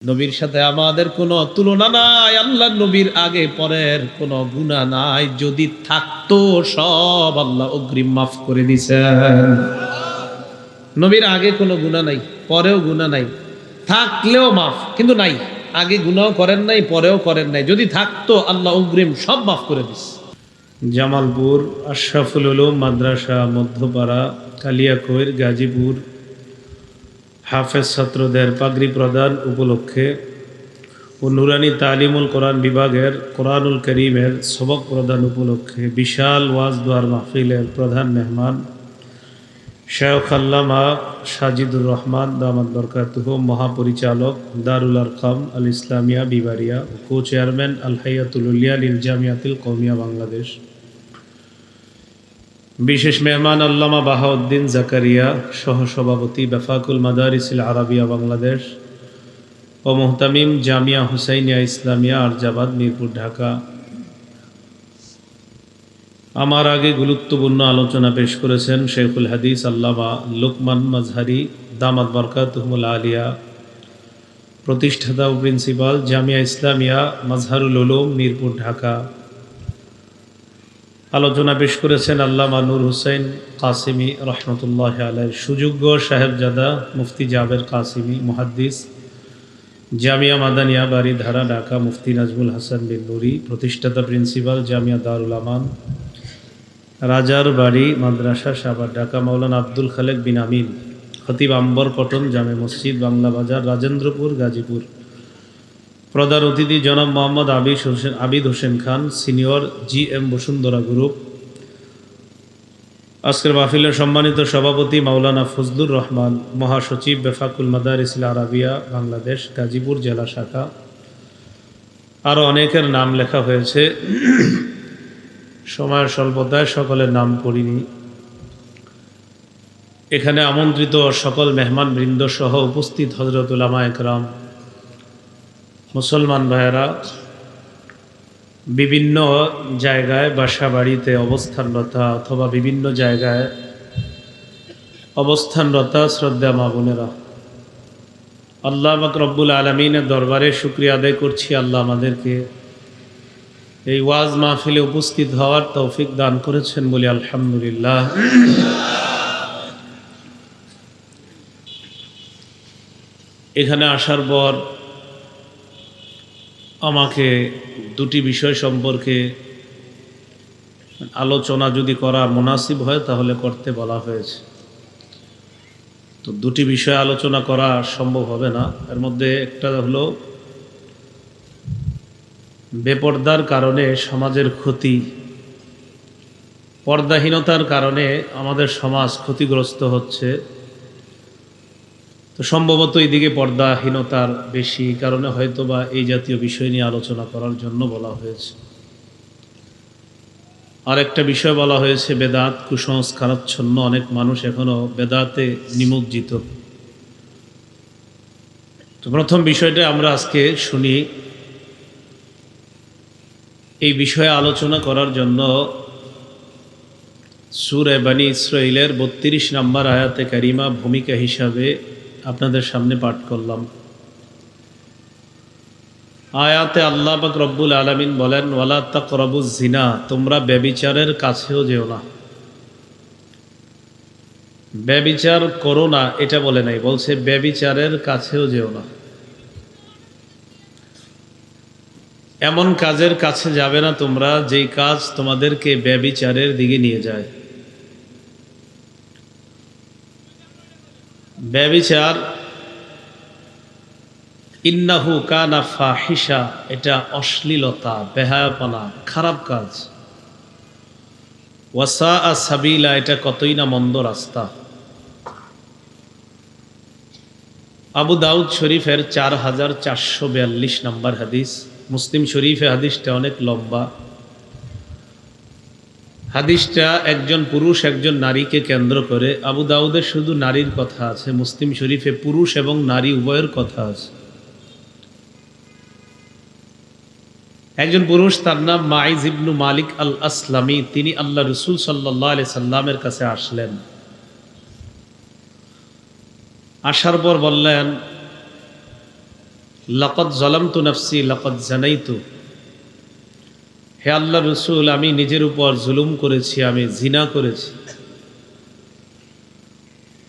নবীর সাথে আমাদের কোনো তুলনা নাই, আল্লাহ নবীর আগে পরের কোনো গুনাহ নাই। যদি থাকতো সব আল্লাহ অগ্রিম মাফ করে দিছেন। নবীর আগে কোনো গুনাহ নাই, পরেও গুনাহ নাই, থাকলেও মাফ, কিন্তু নাই। আগে গুনাহও করেন নাই, পরেও করেন নাই। যদি থাকতো আল্লাহ অগ্রিম সব মাফ করে দিস। জামালপুর আশরাফুল উলুম মাদ্রাসা মধ্যপাড়া কালিয়াকৈর গাজীপুর হাফেজ ছাত্রদের পাগড়ি প্রদান উপলক্ষে ও নুরানি তালিমুল কোরআন বিভাগের কোরআনুল করিমের সবক প্রদান উপলক্ষে বিশাল ওয়াজ দোয়ার মাহফিলের প্রধান মেহমান শেখ আল্লামা সাজিদুর রহমান দামাত বরকাতুহু, মহাপরিচালক দারুল আরকাম আল ইসলামিয়া বিবারিয়া ও কো চেয়ারম্যান আল হাইয়াতুল উলিয়া লিল জামিয়াতুল কওমিয়া বাংলাদেশ, বিশেষ মেহমান আল্লামা বাহাউদ্দিন জাকারিয়া সহসভাপতি বেফাকুল মাদারিসিল আরাবিয়া বাংলাদেশ ও মুহতামিম জামিয়া হুসাইনিয়া ইসলামিয়া আরজাবাদ মিরপুর ঢাকা। আমার আগে গুরুত্বপূর্ণ আলোচনা পেশ করেছেন শেখুল হাদিস আল্লামা লোকমান মাজহারি দামাত বরকাতুহুল আলিয়া, প্রতিষ্ঠাতা ও প্রিন্সিপাল জামিয়া ইসলামিয়া মাজহারুল উলুম মিরপুর ঢাকা। আলোচনা পেশ করেছেন আল্লামা নূর হুসাইন কাসিমি রহমতুল্লাহ আলাইহি, সুযোগ্য সাহেবজাদা মুফতি জাবের কাসিমি মুহাদ্দিস জামিয়া মাদানিয়া বাড়িধারা ঢাকা, মুফতি নাজমুল হাসান বিন নুরি, প্রতিষ্ঠাতা প্রিন্সিপাল জামিয়া দারুল আমান রাজার বাড়ি মাদ্রাসা সাভার ঢাকা, মাওলানা আব্দুল খালেক বিন আমিন খতিব আম্বর কটন জামে মসজিদ বাংলা বাজার রাজেন্দ্রপুর গাজীপুর। প্রধান অতিথি জনাব Mohammad Abid Hossain Khan, senior GM Bashundhara group. আজকের মাহফিলের সম্মানিত সভাপতি মাওলানা ফজলুর রহমান, মহাসচিব বেফাকুল মাদারিসিল আরাবিয়া বাংলাদেশ গাজীপুর জেলা শাখা। আরও অনেকের নাম লেখা হয়েছে, সময়ের স্বল্পতায় সকলের নাম পড়িনি। এখানে আমন্ত্রিত সকল মেহমান বৃন্দ সহ উপস্থিত হযরত উলামা একরাম, মুসলমান ভাইয়েরা, বিভিন্ন জায়গায় বাসা বাড়িতে অবস্থানরতা অথবা বিভিন্ন জায়গায় অবস্থানরতা শ্রদ্ধা মা বোনেরা, আল্লাহ পাক রব্বুল আলামিনের দরবারে শুকরিয়া আদায় করছি, আল্লাহ আমাদেরকে এই ওয়াজ মাহফিলে উপস্থিত হওয়ার তৌফিক দান করেছেন বলে আলহামদুলিল্লাহ। এখানে আসার পর আমাকে দুটি বিষয় সম্পর্কে আলোচনা যদি করা মুনাসিব হয় তাহলে করতে বলা হয়েছে। তো দুটি বিষয় আলোচনা করা সম্ভব হবে না। এর মধ্যে একটা হলো বেপর্দার কারণে সমাজের ক্ষতি, পর্দাহীনতার কারণে আমাদের সমাজ ক্ষতিগ্রস্ত হচ্ছে। তো সম্ভবত এইদিকে পর্দাহীনতার বেশি কারণে হয়তোবা এই জাতীয় বিষয় নিয়ে আলোচনা করার জন্য বলা হয়েছে। আর একটা বিষয় বলা হয়েছে বেদাত, কুসংস্কারাচ্ছন্ন অনেক মানুষ এখনো বেদাতে নিমজ্জিত। তো প্রথম বিষয়টা আমরা আজকে শুনি। এই বিষয়ে আলোচনা করার জন্য সূরা বনী ইসরাঈলের 32 নম্বর আয়াতে কারিমা ভূমিকা হিসাবে আপনাদের সামনে পাঠ করলাম। আয়াতে আল্লাহ পাক রব্বুল আলামিন বলেন, ওয়ালা তাকরাবুজ জিনা, তোমরা ব্যভিচারের কাছেও যেও না। ব্যভিচার করো না এটা বলে নাই, বলছে ব্যভিচারের কাছেও যেও না। এমন কাজের কাছে যাবে না তোমরা যেই কাজ তোমাদেরকে ব্যভিচারের দিকে নিয়ে যায়। ব্যভিচার ইন্নাহু কানা ফাহিশা, এটা অশ্লীলতা, বেহায়াপনা, খারাপ কাজ। ওয়াসাআ সাবিলা, এটা কতই না মন্দ রাস্তা। আবু দাউদ শরীফের 4442 নম্বর হাদিস, মুসলিম শরীফে হাদিসটা অনেক লম্বা। হাদিসটা একজন পুরুষ একজন নারীকে কেন্দ্র করে। আবু দাউদে শুধু নারীর কথা আছে, মুসলিম শরীফে পুরুষ এবং নারী উভয়ের কথা আছে। একজন পুরুষ, তার নাম মাইজ ইবনু মালিক আল আসলামি, তিনি আল্লাহ রসুল সাল্লাল্লাহু আলাইহি সাল্লামের কাছে আসলেন। আসার পর বললেন, লাকাদ যালামতু নাফসি লাকাদ জানাইতু, হে আল্লাহ রসুল আমি নিজের উপর জুলুম করেছি, আমি জিনা করেছি।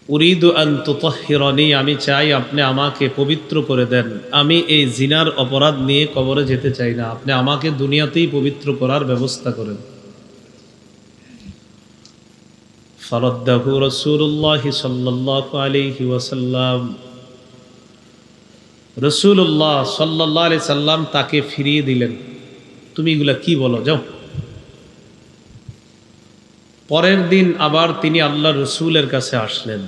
উরিদু আন তুতাহহিরানি, আমি চাই আপনি আমাকে পবিত্র করে দেন। আমি এই জিনার অপরাধ নিয়ে কবরে যেতে চাই না, আপনি আমাকে দুনিয়াতেই পবিত্র করার ব্যবস্থা করেন। ফারাদ্দাহু রাসূলুল্লাহ সাল্লাল্লাহু আলাইহি ওয়াসাল্লাম, রাসূলুল্লাহ সাল্লাল্লাহু আলাইহি সাল্লাম তাকে ফিরিয়ে দিলেন। তুমি এগুলা কি বলো, যাও। পরের দিন আবার তিনি আল্লাহ রসুলের কাছে আসলেন।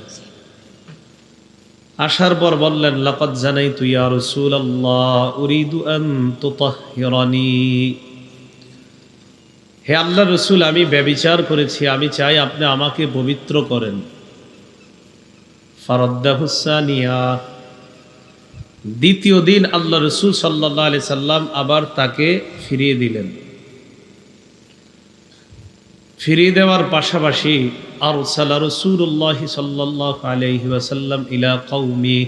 আসার পর বললেন, লাকাদ জানাইতু ইয়া রাসূলাল্লাহ উরিদু আন তুতাহহিরানি, হে আল্লাহ রসুল আমি ব্যভিচার করেছি, আমি চাই আপনি আমাকে পবিত্র করেন। ফারাদ্দাহু সানিয়া, দ্বিতীয় দিন আল্লাহ রসুল সাল্লাল্লাহু আলাইহি সাল্লাম আবার তাকে ফিরিয়ে দিলেন। ফিরিয়ে দেওয়ার পাশাপাশি আরসালা রাসূলুল্লাহ সাল্লাল্লাহু আলাইহি ওয়াসাল্লাম ইলা কওমি,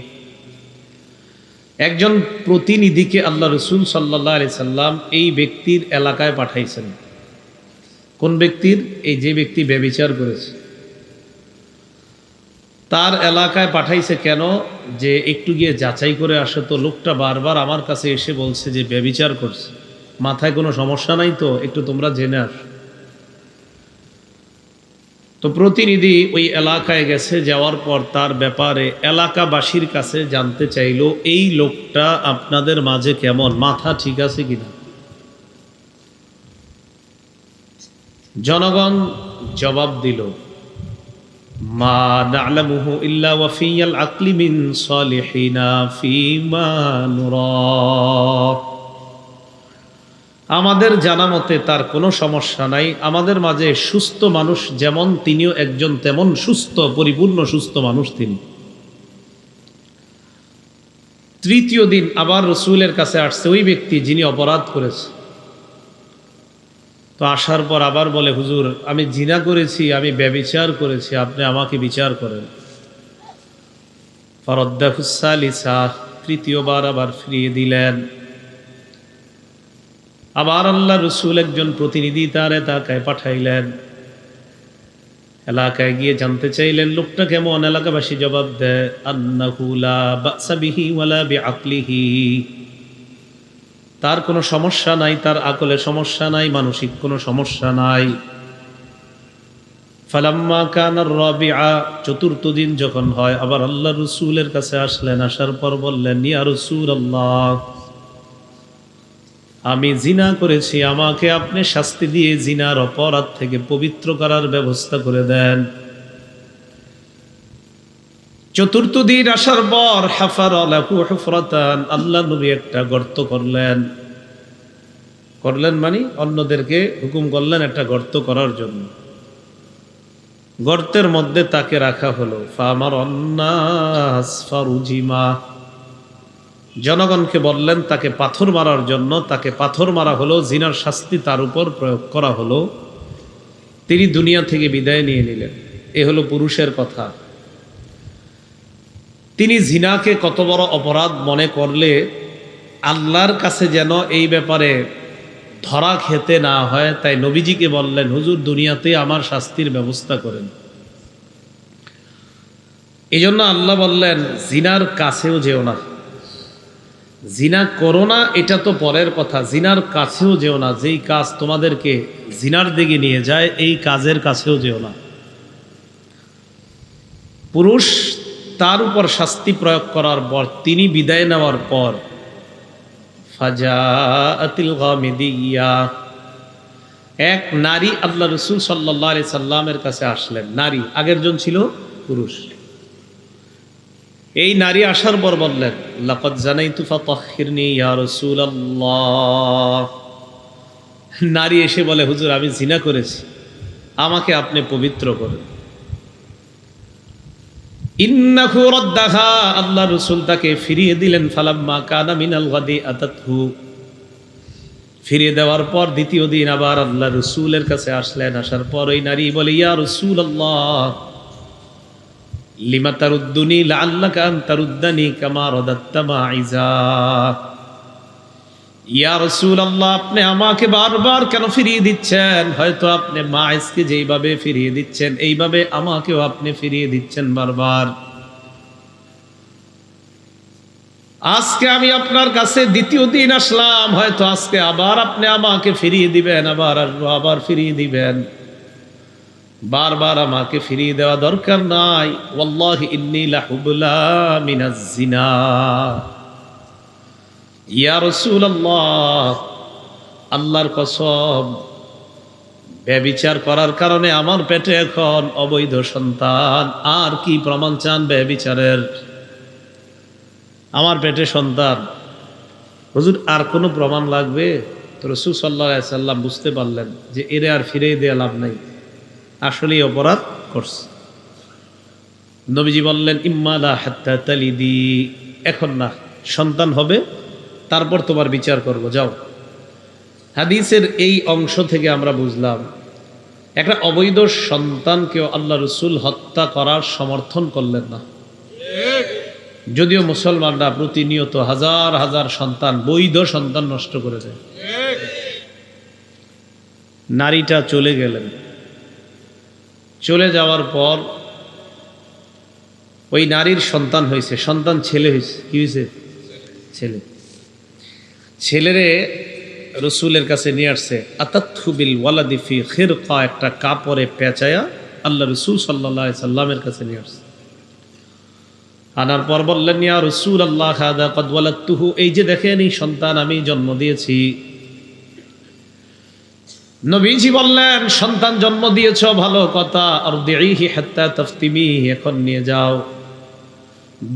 একজন প্রতিনিধিকে আল্লাহ রসুল সাল্লাল্লাহু আলাইহি সাল্লাম এই ব্যক্তির এলাকায় পাঠাইছেন। কোন ব্যক্তির? এই যে ব্যক্তি ব্যভিচার করেছে তার এলাকায় পাঠাইছে। কেন? যে একটু গিয়ে যাচাই করে আসে তো, লোকটা বারবার আমার কাছে এসে বলছে যে ব্যভিচার করছে, মাথায় কোনো সমস্যা নাই তো, একটু তোমরা জেনে আস। তো প্রতিনিধি ওই এলাকায় গেছে, যাওয়ার পর তার ব্যাপারে এলাকাবাসীর কাছে জানতে চাইল এই লোকটা আপনাদের মাঝে কেমন, মাথা ঠিক আছে কিনা। জনগণ জবাব দিল, মা না'লামুহু ইল্লা ওয়া ফিয়াল আকলি মিন সালিহিনা ফিমা নুরা, আমাদের জানা মতে তার কোনো সমস্যা নাই, আমাদের মাঝে সুস্থ মানুষ যেমন তিনিও একজন তেমন সুস্থ, পরিপূর্ণ সুস্থ মানুষ তিনি। তৃতীয় দিন আবার রসুলের কাছে আসছে ওই ব্যক্তি যিনি অপরাধ করেছে। তো আসার পর আবার বলে, হুজুর আমি জিনা করেছি, আমি ব্যভিচার করেছি, আপনি আমাকে বিচার করেন। ফারাদ্দাহু সালিসা, তৃতীয়বার আবার ফিরিয়ে দিলেন। আবার আল্লাহ রসুল একজন প্রতিনিধি তার এলাকায় পাঠাইলেন। এলাকায় গিয়ে জানতে চাইলেন লোকটা কেমন। এলাকাবাসী জবাব দেয়, আন্নাহু লা বা'সা বিহি ওয়ালা বিআকলিহি, তার কোনো সমস্যা নাই, তার আকলে সমস্যা নাই, মানসিক কোনো সমস্যা নাই। ফালাম্মা কানা রাবিআ, চতুর্থ দিন যখন হয় আবার আল্লাহ রসুলের কাছে আসলেন। আসার পর বললেন, ইয়া রাসূলুল্লাহ আমি জিনা করেছি, আমাকে আপনি শাস্তি দিয়ে জিনার অপরাধ থেকে পবিত্র করার ব্যবস্থা করে দেন। চতুর্থ দিন আসার পর হাফারা লাহু হুফরাতান, আল্লাহ নবী একটা গর্ত করলেন। মানে অন্যদেরকে হুকুম করলেন একটা গর্ত করার জন্য। গর্তের মধ্যে তাকে রাখা হলো। ফামারান নাস ফারুজিমা, জনগণকে বললেন তাকে পাথর মারার জন্য। তাকে পাথর মারা হলো, জিনার শাস্তি তার উপর প্রয়োগ করা হলো। তিনি দুনিয়া থেকে বিদায় নিয়ে নিলেন। এ হলো পুরুষের কথা। তিনি জিনাকে কত বড় অপরাধ মনে করলে আল্লাহর কাছে যেন এই ব্যাপারে ধরা খেতে না হয়, তাই নবীজিকে বললেন, হুজুর দুনিয়াতে আমার শাস্তির ব্যবস্থা করেন। এই জন্য আল্লাহ বললেন জিনার কাছেও যেও না। জিনা করো না এটা তো পরের কথা, জিনার কাছেও যেও না। যেই কাজ তোমাদেরকে জিনার দিকে নিয়ে যায় এই কাজের কাছেও যেও না। পুরুষ তার উপর শাস্তি প্রয়োগ করার পর তিনি বিদায় নেওয়ার পর ফাজাআতিল গামিদিয়া, এক নারী আল্লাহ রসুল সাল্লাল্লাহু আলাইহি সাল্লামের কাছে আসলেন। নারী, আগের জন ছিল পুরুষ। এই নারী আসার পর বললেন, লাকাদ জানাইতু ফাতাহহিরনি ইয়া রাসূলুল্লাহ, নারী এসে বলে, হুজুর আমি জিনা করেছি, আমাকে আপনি পবিত্র করেন। ইন্নাহু রাদ্দাহা, আল্লাহ রাসূল তাকে ফিরিয়ে দিলেন। ফালাম্মা কানা মিনাল গাদি আতাতহু, ফিরিয়ে দেওয়ার পর দ্বিতীয় দিন আবার আল্লাহ রাসূলের কাছে আসলেন। আসার পর ওই নারী বলে, ইয়া রাসূলুল্লাহ লিমা তারুদ্দুনি লাআল্লাকা আন তারুদ্দানি কামা রাদাত্তা মাইজা। ইয়া রাসূলুল্লাহ, আপনি আমাকে বারবার কেন ফিরিয়ে দিচ্ছেন? হয়তো আপনি মাইজকে যেইভাবে ফিরিয়ে দিচ্ছেন এইভাবে আমাকেও আপনি ফিরিয়ে দিচ্ছেন বারবার। আজকে আমি আপনার কাছে দ্বিতীয় দিন আসলাম, হয়তো আজকে আবার আপনি আমাকে ফিরিয়ে দিবেন, আবার আসবো, আবার ফিরিয়ে দিবেন। বারবার আমাকে ফিরিয়ে দেওয়া দরকার নাই। ওয়াল্লাহি ইন্নী লাহুবলা মিনাজ জিনা। ইয়া রাসূলুল্লাহ, আল্লাহর কসম, ব্যভিচার করার কারণে আমার পেটে এখন অবৈধ সন্তান। আর কি প্রমাণ চান ব্যভিচারের? আমার পেটে সন্তান, হুজুর আর কোনো প্রমাণ লাগবে? তো রাসূল সাল্লাল্লাহু আলাইহি সাল্লাম বুঝতে পারলেন যে এরে আর ফিরিয়ে দেওয়া লাভ নাই, আসলেই অপরাধ করছে। নবীজি বললেন, ইম্মা লা হাত্তা তালিদি, এখন না, সন্তান হবে তারপর তোমার বিচার করব, যাও। হাদিসের এই অংশ থেকে আমরা বুঝলাম একটা অবৈধ সন্তানকেও আল্লাহ রাসূল হত্যা করার সমর্থন করলেন না। যদিও মুসলমানরা প্রতিনিয়ত হাজার হাজার সন্তান, বৈধ সন্তান নষ্ট করে দেয়। নারীটা চলে গেলেন, চলে যাওয়ার পর ওই নারীর সন্তান হয়েছে, সন্তান ছেলে হয়েছে। কি হয়েছে? ছেলে। ছেলেরে রসুলের কাছে নিয়ে আসছে। আতাতহু বিল ওয়ালাদি ফি খিরকা, একটা কাপড়ে পেঁচায়া আল্লাহ রসুল সাল্লাল্লাহু আলাইহি সাল্লামের কাছে নিয়ে আসছে। আনার পর বললেন, ইয়া রাসূলুল্লাহ হাদা ক্বাদ ওয়ালাদতুহু, এই যে দেখেন এই সন্তান আমি জন্ম দিয়েছি। নবীজি বললেন, সন্তান জন্ম দিয়েছ ভালো কথা, আরদিহি হাত্তা তাফতিমি, এখন নিয়ে যাও,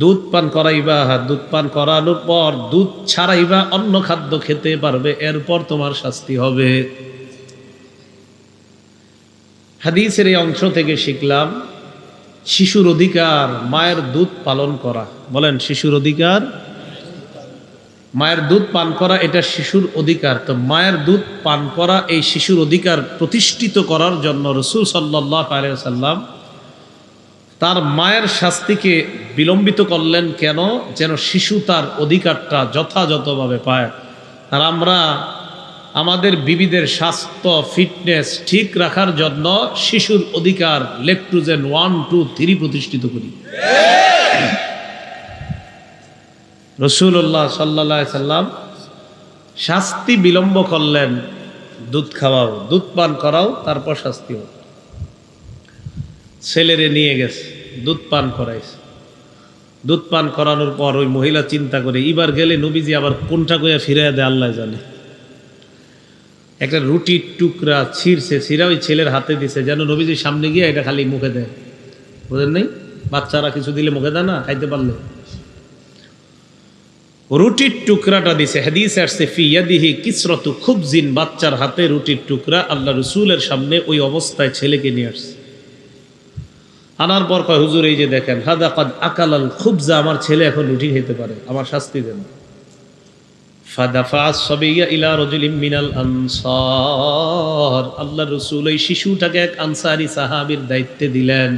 দুধ পান করাইবা, দুধ পান করানোর পর দুধ ছাড়াইবা, অন্য খাদ্য খেতে পারবে, এরপর তোমার শাস্তি হবে। হাদিসের এই অংশ থেকে শিখলাম শিশুর অধিকার মায়ের দুধ পালন করা। বলেন, শিশুর অধিকার মায়ের দুধ পান করা, এটা শিশুর অধিকার। তো মায়ের দুধ পান করা, এই শিশুর অধিকার প্রতিষ্ঠিত করার জন্য রাসূল সাল্লাল্লাহু আলাইহি ওয়াসাল্লাম তার মায়ের শাস্তিকে বিলম্বিত করলেন। কেন? যেন শিশু তার অধিকারটা যথাযথভাবে পায়। আর আমরা আমাদের বিবিদের স্বাস্থ্য ফিটনেস ঠিক রাখার জন্য শিশুর অধিকার লেকটুজেন 1, 2, 3 প্রতিষ্ঠিত করি। রাসূলুল্লাহ সাল্লাল্লাহু আলাইহি সাল্লাম শাস্তি বিলম্ব করলেন, দুধ খাওয়াও, দুধ পান করাও, তারপর শাস্তি হোক। ছেলেরে নিয়ে গেছে, দুধ পান করাইছে। দুধ পান করানোর পর ওই মহিলা চিন্তা করে, এবার গেলে নবীজি আবার কোনটা কইয়া ফিরাইয়া দেয় আল্লাহ জানে। একটা রুটির টুকরা ছিঁড়ছে, ছিঁড়া ওই ছেলের হাতে দিছে, যেন নবীজির সামনে গিয়ে এটা খালি মুখে দেয়। বুঝেন নাই? বাচ্চারা কিছু দিলে মুখে দেয় না, খাইতে পারলে। রুটির টুকরাটা দিছে। হাদিস আসছে ফি ইয়াদিহি কিসরাতু খুবজিন, বাচ্চার হাতে রুটির টুকরা। আল্লাহ রাসূলের সামনে ওই অবস্থায় ছেলেকে নিয়ে আসছে। আনার পর কয়, হুজুর এই যে দেখেন, হাদা কাদ আকালাল খুবজা, আমার ছেলে এখন রুটি খেতে পারে, আমার শাস্তি দেন। ফাদাফা সাবিয়া ইলা রাজুলিন মিনাল আনসার, আল্লাহ রাসূল ওই শিশুটাকে এক আনসারী সাহাবীর দায়িত্বে দিলেন।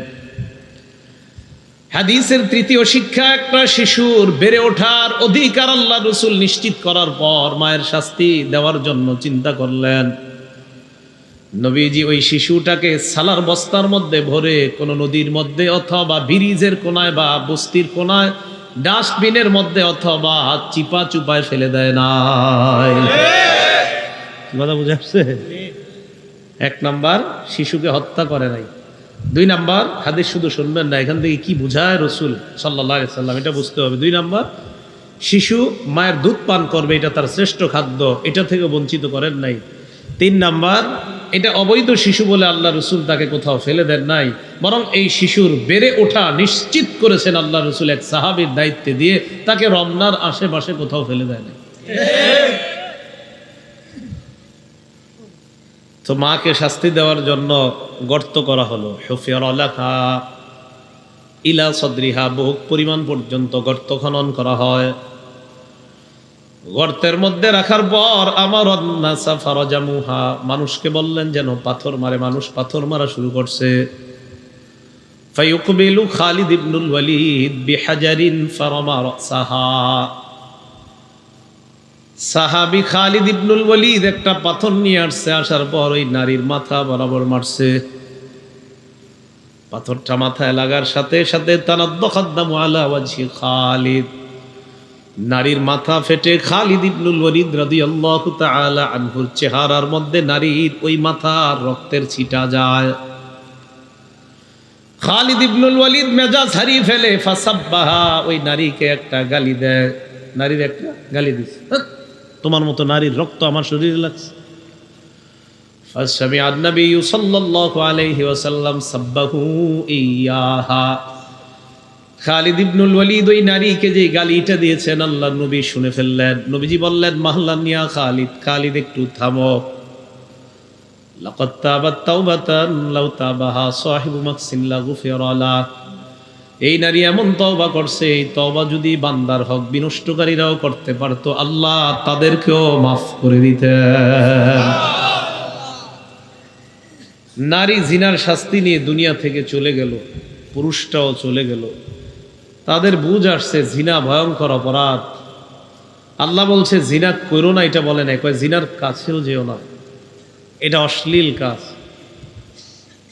হাদিসের তৃতীয় শিক্ষা, একটা শিশুর বেড়ে ওঠার অধিকার আল্লাহ রাসূল নিশ্চিত করার পর মায়ের শাস্তি দেওয়ার জন্য চিন্তা করলেন। নবীজি ওই শিশুটাকে সালার বস্তার মধ্যে ভরে কোনো নদীর মধ্যে অথবা ব্রিজের কোনায় বা বস্তির কোনায় ডাস্টবিনের মধ্যে অথবা চিপা চুপায় ফেলে দেয় নাই। কথা বুঝে আসছে? 1 নাম্বার, শিশুকে হত্যা করে নাই। 2 নাম্বার, হাদিস শুধু শুনবেন না, এখান থেকে কি বুঝায় রাসূল সাল্লাল্লাহু আলাইহি সাল্লাম এটা বুঝতে হবে। 2 নাম্বার, শিশু মায়ের দুধ পান করবে, এটা তার শ্রেষ্ঠ খাদ্য, এটা থেকে বঞ্চিত করেন নাই। 3 নাম্বার, এটা অবৈধ শিশু বলে আল্লাহ রাসূল তাকে কোথাও ফেলে দেন নাই, বরং এই শিশুর বেড়ে ওঠা নিশ্চিত করেছেন আল্লাহ রাসূল এক সাহাবীর দায়িত্বে দিয়ে, তাকে রমনার আশেপাশে কোথাও ফেলে দেয় নাই। তো মাকে শাস্তি দেওয়ার জন্য গর্ত করা হলো। হুফিয়ার লাহা ইলা সদরিহা, বহু পরিমাণ পর্যন্ত গর্ত খনন করা হয়। গর্তের মধ্যে রাখার পর আমার মানুষকে বললেন যেন পাথর মারে। মানুষ পাথর মারা শুরু করছে। ফায়ুকবিলু খালিদ ইবনুল ওয়ালিদ বিহাজারিন ফারামা রাসাহা। সাহাবী খালিদ ইবনুল ওয়ালিদ একটা পাথর নিয়ে আসছে, আসার পর ওই নারীর মাথা বরাবর মারছে। পাথরটা মাথায় লাগার সাথে সাথে তানাদ্দাখাদ দামু আলা ওয়াজহি খালিদ, নারীর মাথা ফেটে খালিদ ইবনুল ওয়ালিদ রাদিয়াল্লাহু তাআলা আনহুর চেহারার মধ্যে নারীর ওই মাথার রক্তের ছিটা যায়। খালিদ ইবনুল ওয়ালিদ মেজাজ হারিয়ে ফেলে, ফাসাব্বাহা, ওই নারীকে একটা গালি দেয়। নারীর একটা গালি দিছে, তোমার মতো নারীর রক্ত আমার শরীরে লাগছে। ফাসামিআ আন-নবী সাল্লাল্লাহু আলাইহি ওয়াসাল্লাম সাব্বাহু ইয়াহা। খালিদ ইবনুল ওয়ালিদ ওই নারীকে যে গালিটা দিয়েছেন আল্লাহর নবী শুনে ফেললেন। নবীজি বললেন, মাহলান ইয়া খালিদ, খালিদ একটু থামো। লাকাদ তাবাত তাওবাতান লাউ তাবাহা সাহিবু মাকসিন লাগুফিরা লা। এই নারী এমন তওবা করছে, এই তওবা যদি বান্দার হক বিনষ্টকারীরাও করতে পারতো, আল্লাহ তাদেরকেও মাফ করে দিতেন। নারী জিনার শাস্তি নিয়ে দুনিয়া থেকে চলে গেল, পুরুষটাও চলে গেল। তাদের বুঝ আসছে জিনা ভয়ঙ্কর অপরাধ। আল্লাহ বলছে জিনা করো না, এটা বলে না, কয় জিনার কাছেও যেও না, এটা অশ্লীল কাজ।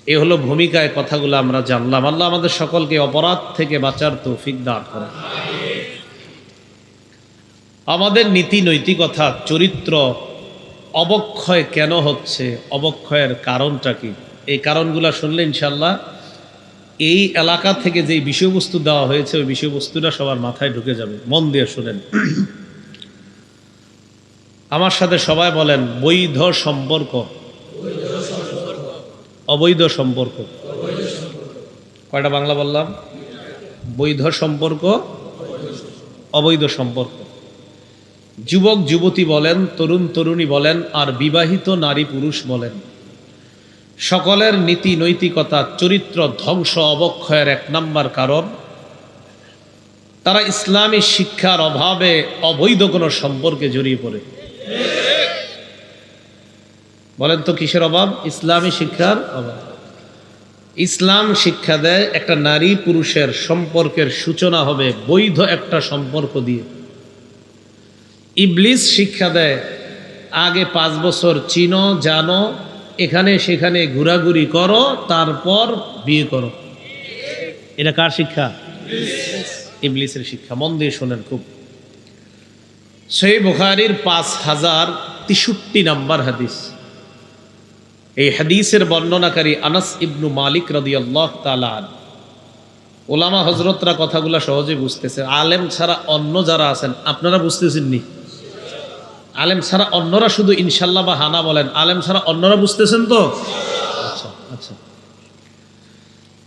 এ হলো ভূমিকায় কথাগুলো আমরা জানলাম। আল্লাহ আমাদের সকলকে অপরাধ থেকে বাঁচার তৌফিক দান করেন। আমাদের নীতি নৈতিকতা চরিত্র অবক্ষয় কেন হচ্ছে, অবক্ষয়ের কারণটা কি, এই কারণগুলো শুনলে ইনশাল্লাহ এই এলাকা থেকে যে বিষয়বস্তু দেওয়া হয়েছে ওই বিষয়বস্তুটা সবার মাথায় ঢুকে যাবে। মন দিয়ে শুনেন, আমার সাথে সবাই বলেন, বৈধ সম্পর্ক, অবৈধ সম্পর্ক। কয়টা বাংলা বললাম? বৈধ সম্পর্ক, অবৈধ সম্পর্ক। যুবক যুবতী বলেন, তরুণ তরুণী বলেন, আর বিবাহিত নারী পুরুষ বলেন, সকলের নীতি নৈতিকতা চরিত্র ধ্বংস অবক্ষয়ের এক নাম্বার কারণ তারা ইসলামী শিক্ষার অভাবে অবৈধ কোনো সম্পর্কে জড়িয়ে পড়ে। বলেন তো কিসের অভাব? ইসলামী শিক্ষার অভাব। ইসলাম শিক্ষা দেয় একটা নারী পুরুষের সম্পর্কের সূচনা হবে বৈধ একটা সম্পর্ক দিয়ে। ইবলিস শিক্ষা দেয় আগে 5 বছর চিনো, জানো, এখানে সেখানে ঘোরাঘুরি করো, তারপর বিয়ে করো। এটা কার শিক্ষা? ইবলিসের শিক্ষা। মন দিয়ে শোনেন খুব। সহিহ বুখারীর 5063 নম্বর হাদিস। এই হাদিসের বর্ণনাকারী আনাস ইবনু মালিক রাদিয়াল্লাহু তাআলা আনহু। ওলামা হযরতরা কথাগুলো সহজে বুঝতেছে, আলেম ছাড়া অন্য যারা আছেন আপনারা বুঝতেছেন নি? আলেম ছাড়া অন্যরা শুধু ইনশাল্লাহ বা হানা বলেন, আলেম ছাড়া অন্যরা বুঝতেছেন তো? আচ্ছা আচ্ছা।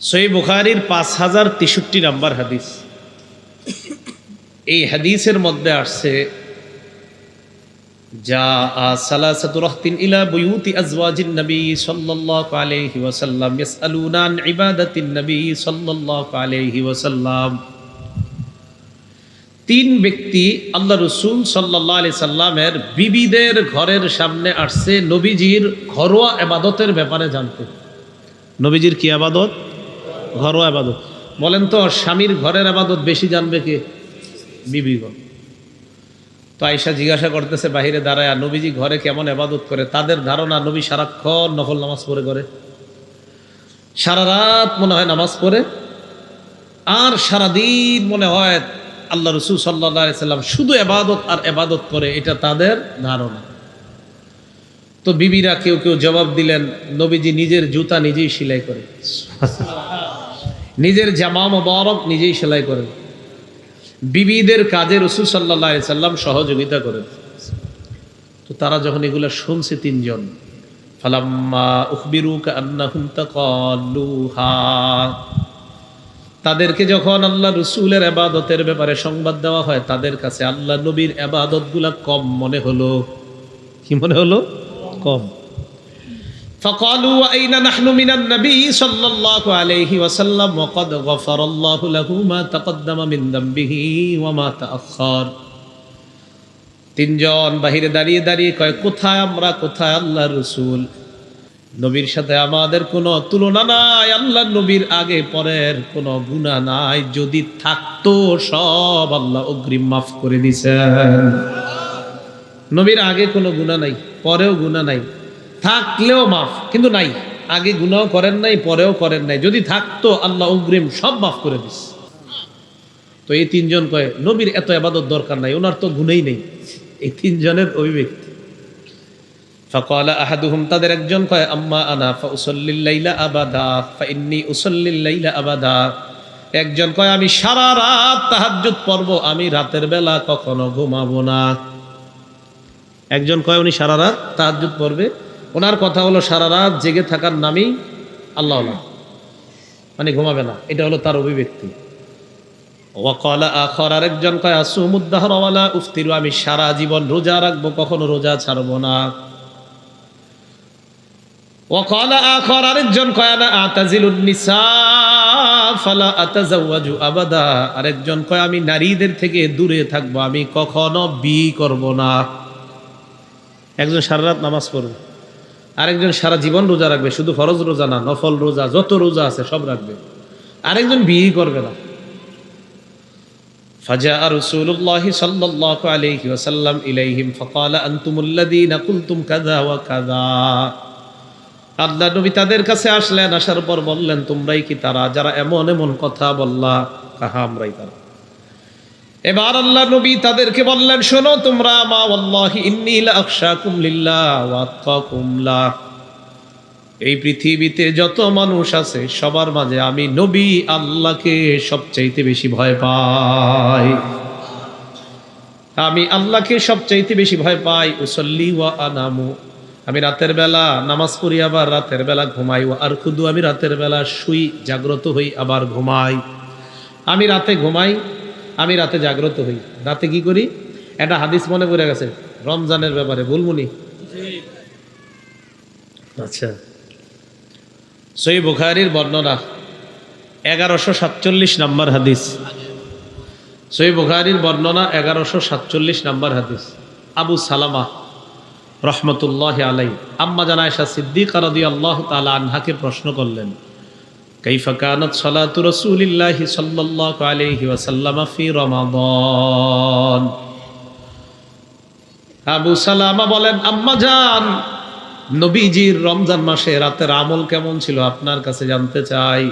সহিহ বুখারীর 5063 নম্বর হাদিস। এই হাদিসের মধ্যে আসছে, যা সালাসাতু রাহতিন ইলা বুয়ুতি আজওয়াজিন নবী সাল্লাল্লাহু আলাইহি ওয়াসাল্লাম ইয়াসআলুনা আন ইবাদাতিন নবী সাল্লাল্লাহু আলাইহি ওয়াসাল্লাম। 3 ব্যক্তি আল্লাহ রাসূল সাল্লাল্লাহু আলাইহি সাল্লামের বিবিদের ঘরের সামনে আসছে নবীজির ঘরোয়া ইবাদতের ব্যাপারে জানতে। নবীজির কি ইবাদত? ঘরোয়া ইবাদত। বলেন তো স্বামীর ঘরের ইবাদত বেশি জানবে কে? বিবিগণ। তো আয়েশা জিজ্ঞাসা করতেছে বাহিরে দাঁড়ায়, নবীজি ঘরে কেমন ইবাদত করে? তাদের ধারণা নবী সারাক্ষণ নফল নামাজ পড়ে করে, সারা রাত মনে হয় নামাজ পড়ে, আর সারাদিন মনে হয় আল্লাহ রাসূল সাল্লাল্লাহু আলাইহি সাল্লাম শুধু ইবাদত আর ইবাদত করে, এটা তাদের ধারণা। তো বিবিরা কেউ কেউ জবাব দিলেন, নবীজি নিজের জুতা নিজেই সেলাই করে, নিজের জামা মোবারক নিজেই সেলাই করেন, বিবিদের কাজে রাসূল সাল্লাল্লাহু আলাইহি সাল্লাম সহযোগিতা করেন। তো তারা যখন এগুলো শুনছে 3 জন, ফালাম্মা উখবিরু কান্নাহুম তাকাল্লুহা, তাদেরকে যখন আল্লাহ রাসূলের ইবাদতের ব্যাপারে সংবাদ দেওয়া হয়, তাদের কাছে আল্লাহ নবীর ইবাদতগুলো কম মনে হলো। কি মনে হলো? কম। فقالوا وأين نحن من النبي صلى الله عليه وسلم وقد غفر الله له ما تقدم من ذنبه وما تأخر। 3 জন বাহিরে দাঁড়িয়ে দাঁড়িয়ে কয়, কোথায় আমরা, কোথায় আল্লাহর রাসূল? নবীর সাথে আমাদের কোনো তুলনা নাই, আল্লাহ নবীর আগে পরের কোনো গুনাহ নাই, যদি থাকতো সব আল্লাহ অগ্রিম মাফ করে দিছেন। নবীর আগে কোনো গুনাহ নাই, পরেও গুনাহ নাই, থাকলেও মাফ, কিন্তু নাই, আগে গুনাহ করেন নাই, পরেও করেন নাই, যদি থাকতো আল্লাহ অগ্রিম সব মাফ করে দিস। তো এই তিনজন কয় নবীর এত ইবাদত দরকার নাই, ওনার তো গুণেই নেই। এই তিনজনের অভিব্যক্তি। ফাকালা আহাদুহুম, তাদের একজন কয় আম্মা আনা ফাউসাল্লিল লাইলা আবাদা ফাইন্নী উসাল্লিল লাইলা আবাদা। একজন কয় আমি সারা রাত তাহাজ্জুদ পড়ব, আমি রাতের বেলা কখনো ঘুমাবো না। একজন কয় উনি সারা রাত তাহাজ্জুদ পড়বে, ওনার কথা হলো সারা রাত জেগে থাকার নামই আল্লাহ, মানে ঘুমাবে না, এটা হলো তার অভিব্যক্তি। ওয়াকালা আখার, আরেকজন কয় আসুমুদ দাহরা ওয়ালা উফতিরু, আমি সারা জীবন রোজা রাখবো, কখনো রোজা ছাড়বো না। ওয়াকালা আখার, আরেকজন কয় আনা আতাজিলুন নিসা ফালা আতাজাওয়াজু আবাদা, আরেকজন কয় আমি নারীদের থেকে দূরে থাকবো, আমি কখনো বিয়ে করব না। একজন সারা রাত নামাজ পড়বে, আরেকজন সারা জীবন রোজা রাখবে, শুধু ফরজ রোজা না, নফল রোজা যত রোজা আছে সব রাখবে, আরেকজন বিয়ে করবে না। ফাজা রাসূলুল্লাহি সাল্লাল্লাহু আলাইহি ওয়াসাল্লাম ইলাইহিম ফাকালা আনতুমুল লাযীনা কুলতুম কাযা ওয়া কাযা। আল্লাহ নবী তাদের কাছে আসলেন, আসার পর বললেন তোমরাই কি তারা যারা এমন এমন কথা বললা? কাহা, আমরাই তারা। এবার আল্লাহ নবী তাদেরকে বললেন শোনো তোমরা, মা ওয়াল্লাহি ইন্নী লা আখশাকুম লিল্লাহ ওয়া আতকাকুম লা, এই পৃথিবীতে যত মানুষ আছে সবার মাঝে আমি নবী আল্লাহকে সবচাইতে বেশি ভয় পাই, আমি আল্লাহকে সবচাইতে বেশি ভয় পাই। উসল্লি ওয়া আনামু, আমি রাতের বেলা নামাজ পড়ি আবার রাতের বেলা ঘুমাই। ওয়া আরকুদু, আমি রাতের বেলা শুই জাগ্রত হই আবার ঘুমাই। আমি রাতে ঘুমাই, আমি রাতে জাগ্রত হই। রাতে কি করি? একটা হাদিস মনে পড়ে গেছে রমজানের ব্যাপারে, বলবুনি? আচ্ছা, সহিহ বুখারীর বর্ণনা 1147 নম্বর হাদিস। সহিহ বুখারীর বর্ণনা 1147 নম্বর হাদিস। আবু সালামা রহমতুল্লাহ আলাইহি আম্মা জান আয়েশা সিদ্দিকা রাদিয়াল্লাহু তাআলা আনহাকে প্রশ্ন করলেন, কাইফা কানাত সালাতু রাসূলিল্লাহি সাল্লাল্লাহু আলাইহি ওয়াসাল্লাম ফি রমাদান। আবু সালামা বলেন, আম্মা জান, নবীজির রমজান মাসে রাতের আমল কেমন ছিল আপনার কাছে জানতে চাই।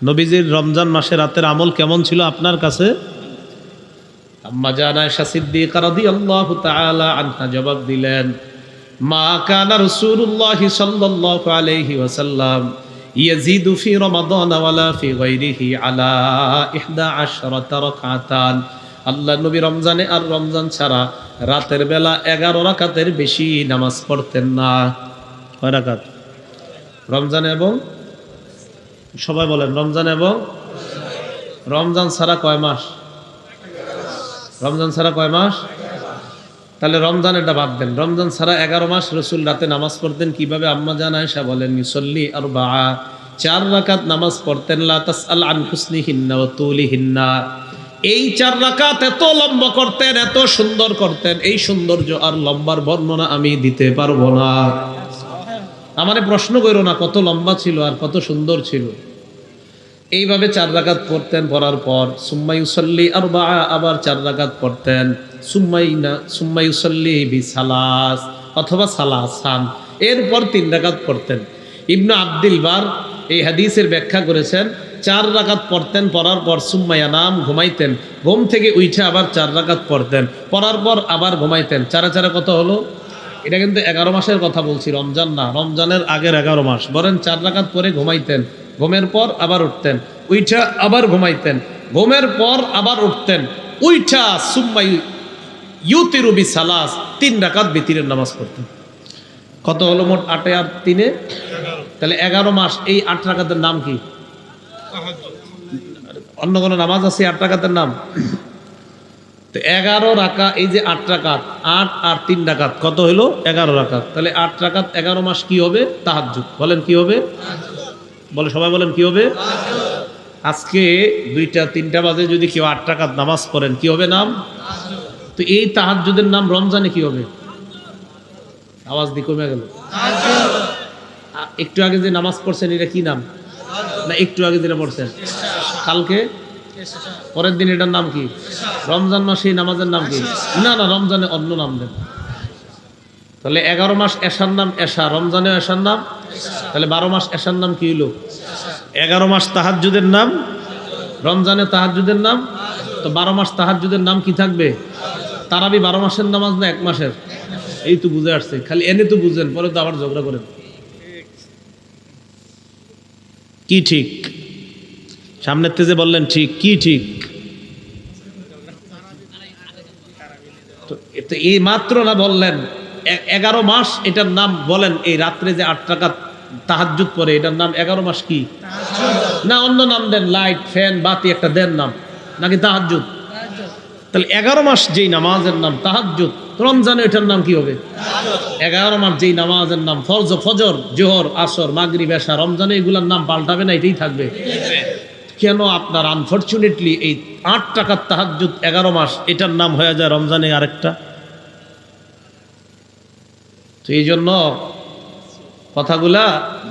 নবীজির রমজান মাসে রাতের আমল কেমন ছিল আপনার কাছে? আম্মা জান আয়েশা সিদ্দিকা রাদিয়াল্লাহু তাআলা আনহা জবাব দিলেন, মা কানা রাসূলুল্লাহি সাল্লাল্লাহু আলাইহি ওয়াসাল্লাম ইয়াজিদু ফি রমাদান ওয়ালা ফি গায়রিহি আলা 11 রাকাতান। আল্লাহ নবী রমজানে আর রমজান ছাড়া রাতের বেলা 11 রাকাতের বেশি নামাজ পড়তেন না। কয় রাকাত? রমজানে এবং, সবাই বলেন, রমজান এবং রমজান ছাড়া কয় মাস? রমজান ছাড়া কয় মাস? তাহলে রমজানেরটা বাদ দেন, রমজান ছাড়া 11 মাস রাসূল রাতে নামাজ পড়তেন। কিভাবে? আম্মা জান আয়েশা বলেন, ইউসাল্লি আরবাআ, 4 রাকাত নামাজ পড়তেন। লা তাসআল আন হুসনিহিন্না ওয়া তুলিহিন্না, এই 4 রাকাত এত লম্বা করতেন, এত সুন্দর করতেন, এই সৌন্দর্য আর লম্বার বর্ণনা আমি দিতে পারবো না। আমারে প্রশ্ন করো না কত লম্বা ছিল আর কত সুন্দর ছিল। এইভাবে 4 রাকাত পড়তেন, পড়ার পর সুম্মা ইউসাল্লি আরবাআ, আবার 4 রাকাত পড়তেন। সুম্মা ইউসাল্লি বিসালাস অথবা সালাসান, এরপর 3 রাকাত পড়তেন। ইবনে আব্দুল বার এই হাদিসের ব্যাখ্যা করেছেন, 4 রাকাত পড়তেন, পড়ার পর সুম্মা ইয়ানাম, ঘুমাইতেন, ঘুম থেকে উঠে আবার 4 রাকাত পড়তেন, পড়ার পর আবার ঘুমাইতেন। চারে চারে কত হলো? এটা কিন্তু 11 মাসের কথা বলছি, রমজান না, রমজানের আগের 11 মাস। বলেন 4 রাকাত পরে ঘুমাইতেন, ঘুমের পর আবার উঠতেন, উইঠা আবার ঘুমাইতেন, ঘুমের পর আবার উঠতেন, উইঠা সুম্মা ইউতিরু বিসালাস, 3 রাকাত বিতিরের নামাজ পড়তেন। কত হলো মোট? 8 আর 3 তাহলে 11 মাস। এই 8 রাকাতের নাম কি? অন্য কোনো নামাজ আছে 8 রাকাতের নাম? তো 11 রাকাত, এই যে 8 রাকাত, 8 আর 3 রাকাত কত হলো? 11 রাকাত। তাহলে 8 রাকাত 11 মাস কি হবে? তাহাজ্জুদ। বলেন কি হবে? বলে সবাই বলেন কি হবে? আজকে 2টা 3টা বাজে যদি কেউ 8 রাকাত নামাজ পড়েন, কি হবে নাম? তো এই তাহাজ্জুদের নাম রমজানে কি হবে? আওয়াজ দিয়ে কমে গেল। একটু আগে যে নামাজ পড়ছেন এটা কি নাম? না একটু আগে যেটা পড়ছেন কালকে, পরের দিন এটার নাম কি? রমজান মাসে এই নামাজের নাম কি? না না, রমজানে অন্য নাম দেন। তাহলে 11 মাস এশার নাম এশা, রমজানে এশার নাম, তাহলে 12 মাস এশার নাম কি হইল? 11 মাস তাহাজ্জুদের নাম, রমজানে তাহাজ্জুদের নাম, তো 12 মাস তাহাজ্জুদের নাম কি থাকবে? তারাবি 12 মাসের নামাজ না 1 মাসের? এই তো বুঝে আসছে, খালি এনে তো বুঝেন, পরে তো আবার ঝগড়া করেন। কি ঠিক? সামনের থেকে বললেন ঠিক, কি ঠিক? তো এই মাত্র না বললেন 11 মাস এটার নাম বলেন। এই রাত্রে যে 8 রাকাত তাহাজ্জুদ পড়ে এটার নাম 11 মাস কি? না অন্য নাম দেন, লাইট ফ্যান বাতি একটা দেন নাম, নাকি তাহাজ্জুদ? তাহলে 11 মাস যেই নামাজের নাম তাহাজ্জুদ, রমজানে এটার নাম কি হবে? 11 মাস যেই নামাজের নাম ফরজ, ফজর, জোহর, আসর, মাগরিব, এশা, রমজানে এগুলোর নাম পাল্টাবে না, এটাই থাকবে। কেন আপনার আনফরচুনেটলি এই 8 রাকাত তাহাজ্জুদ 11 মাস এটার নাম হয়ে যায় রমজানে আরেকটা? তো এই জন্য কথাগুলা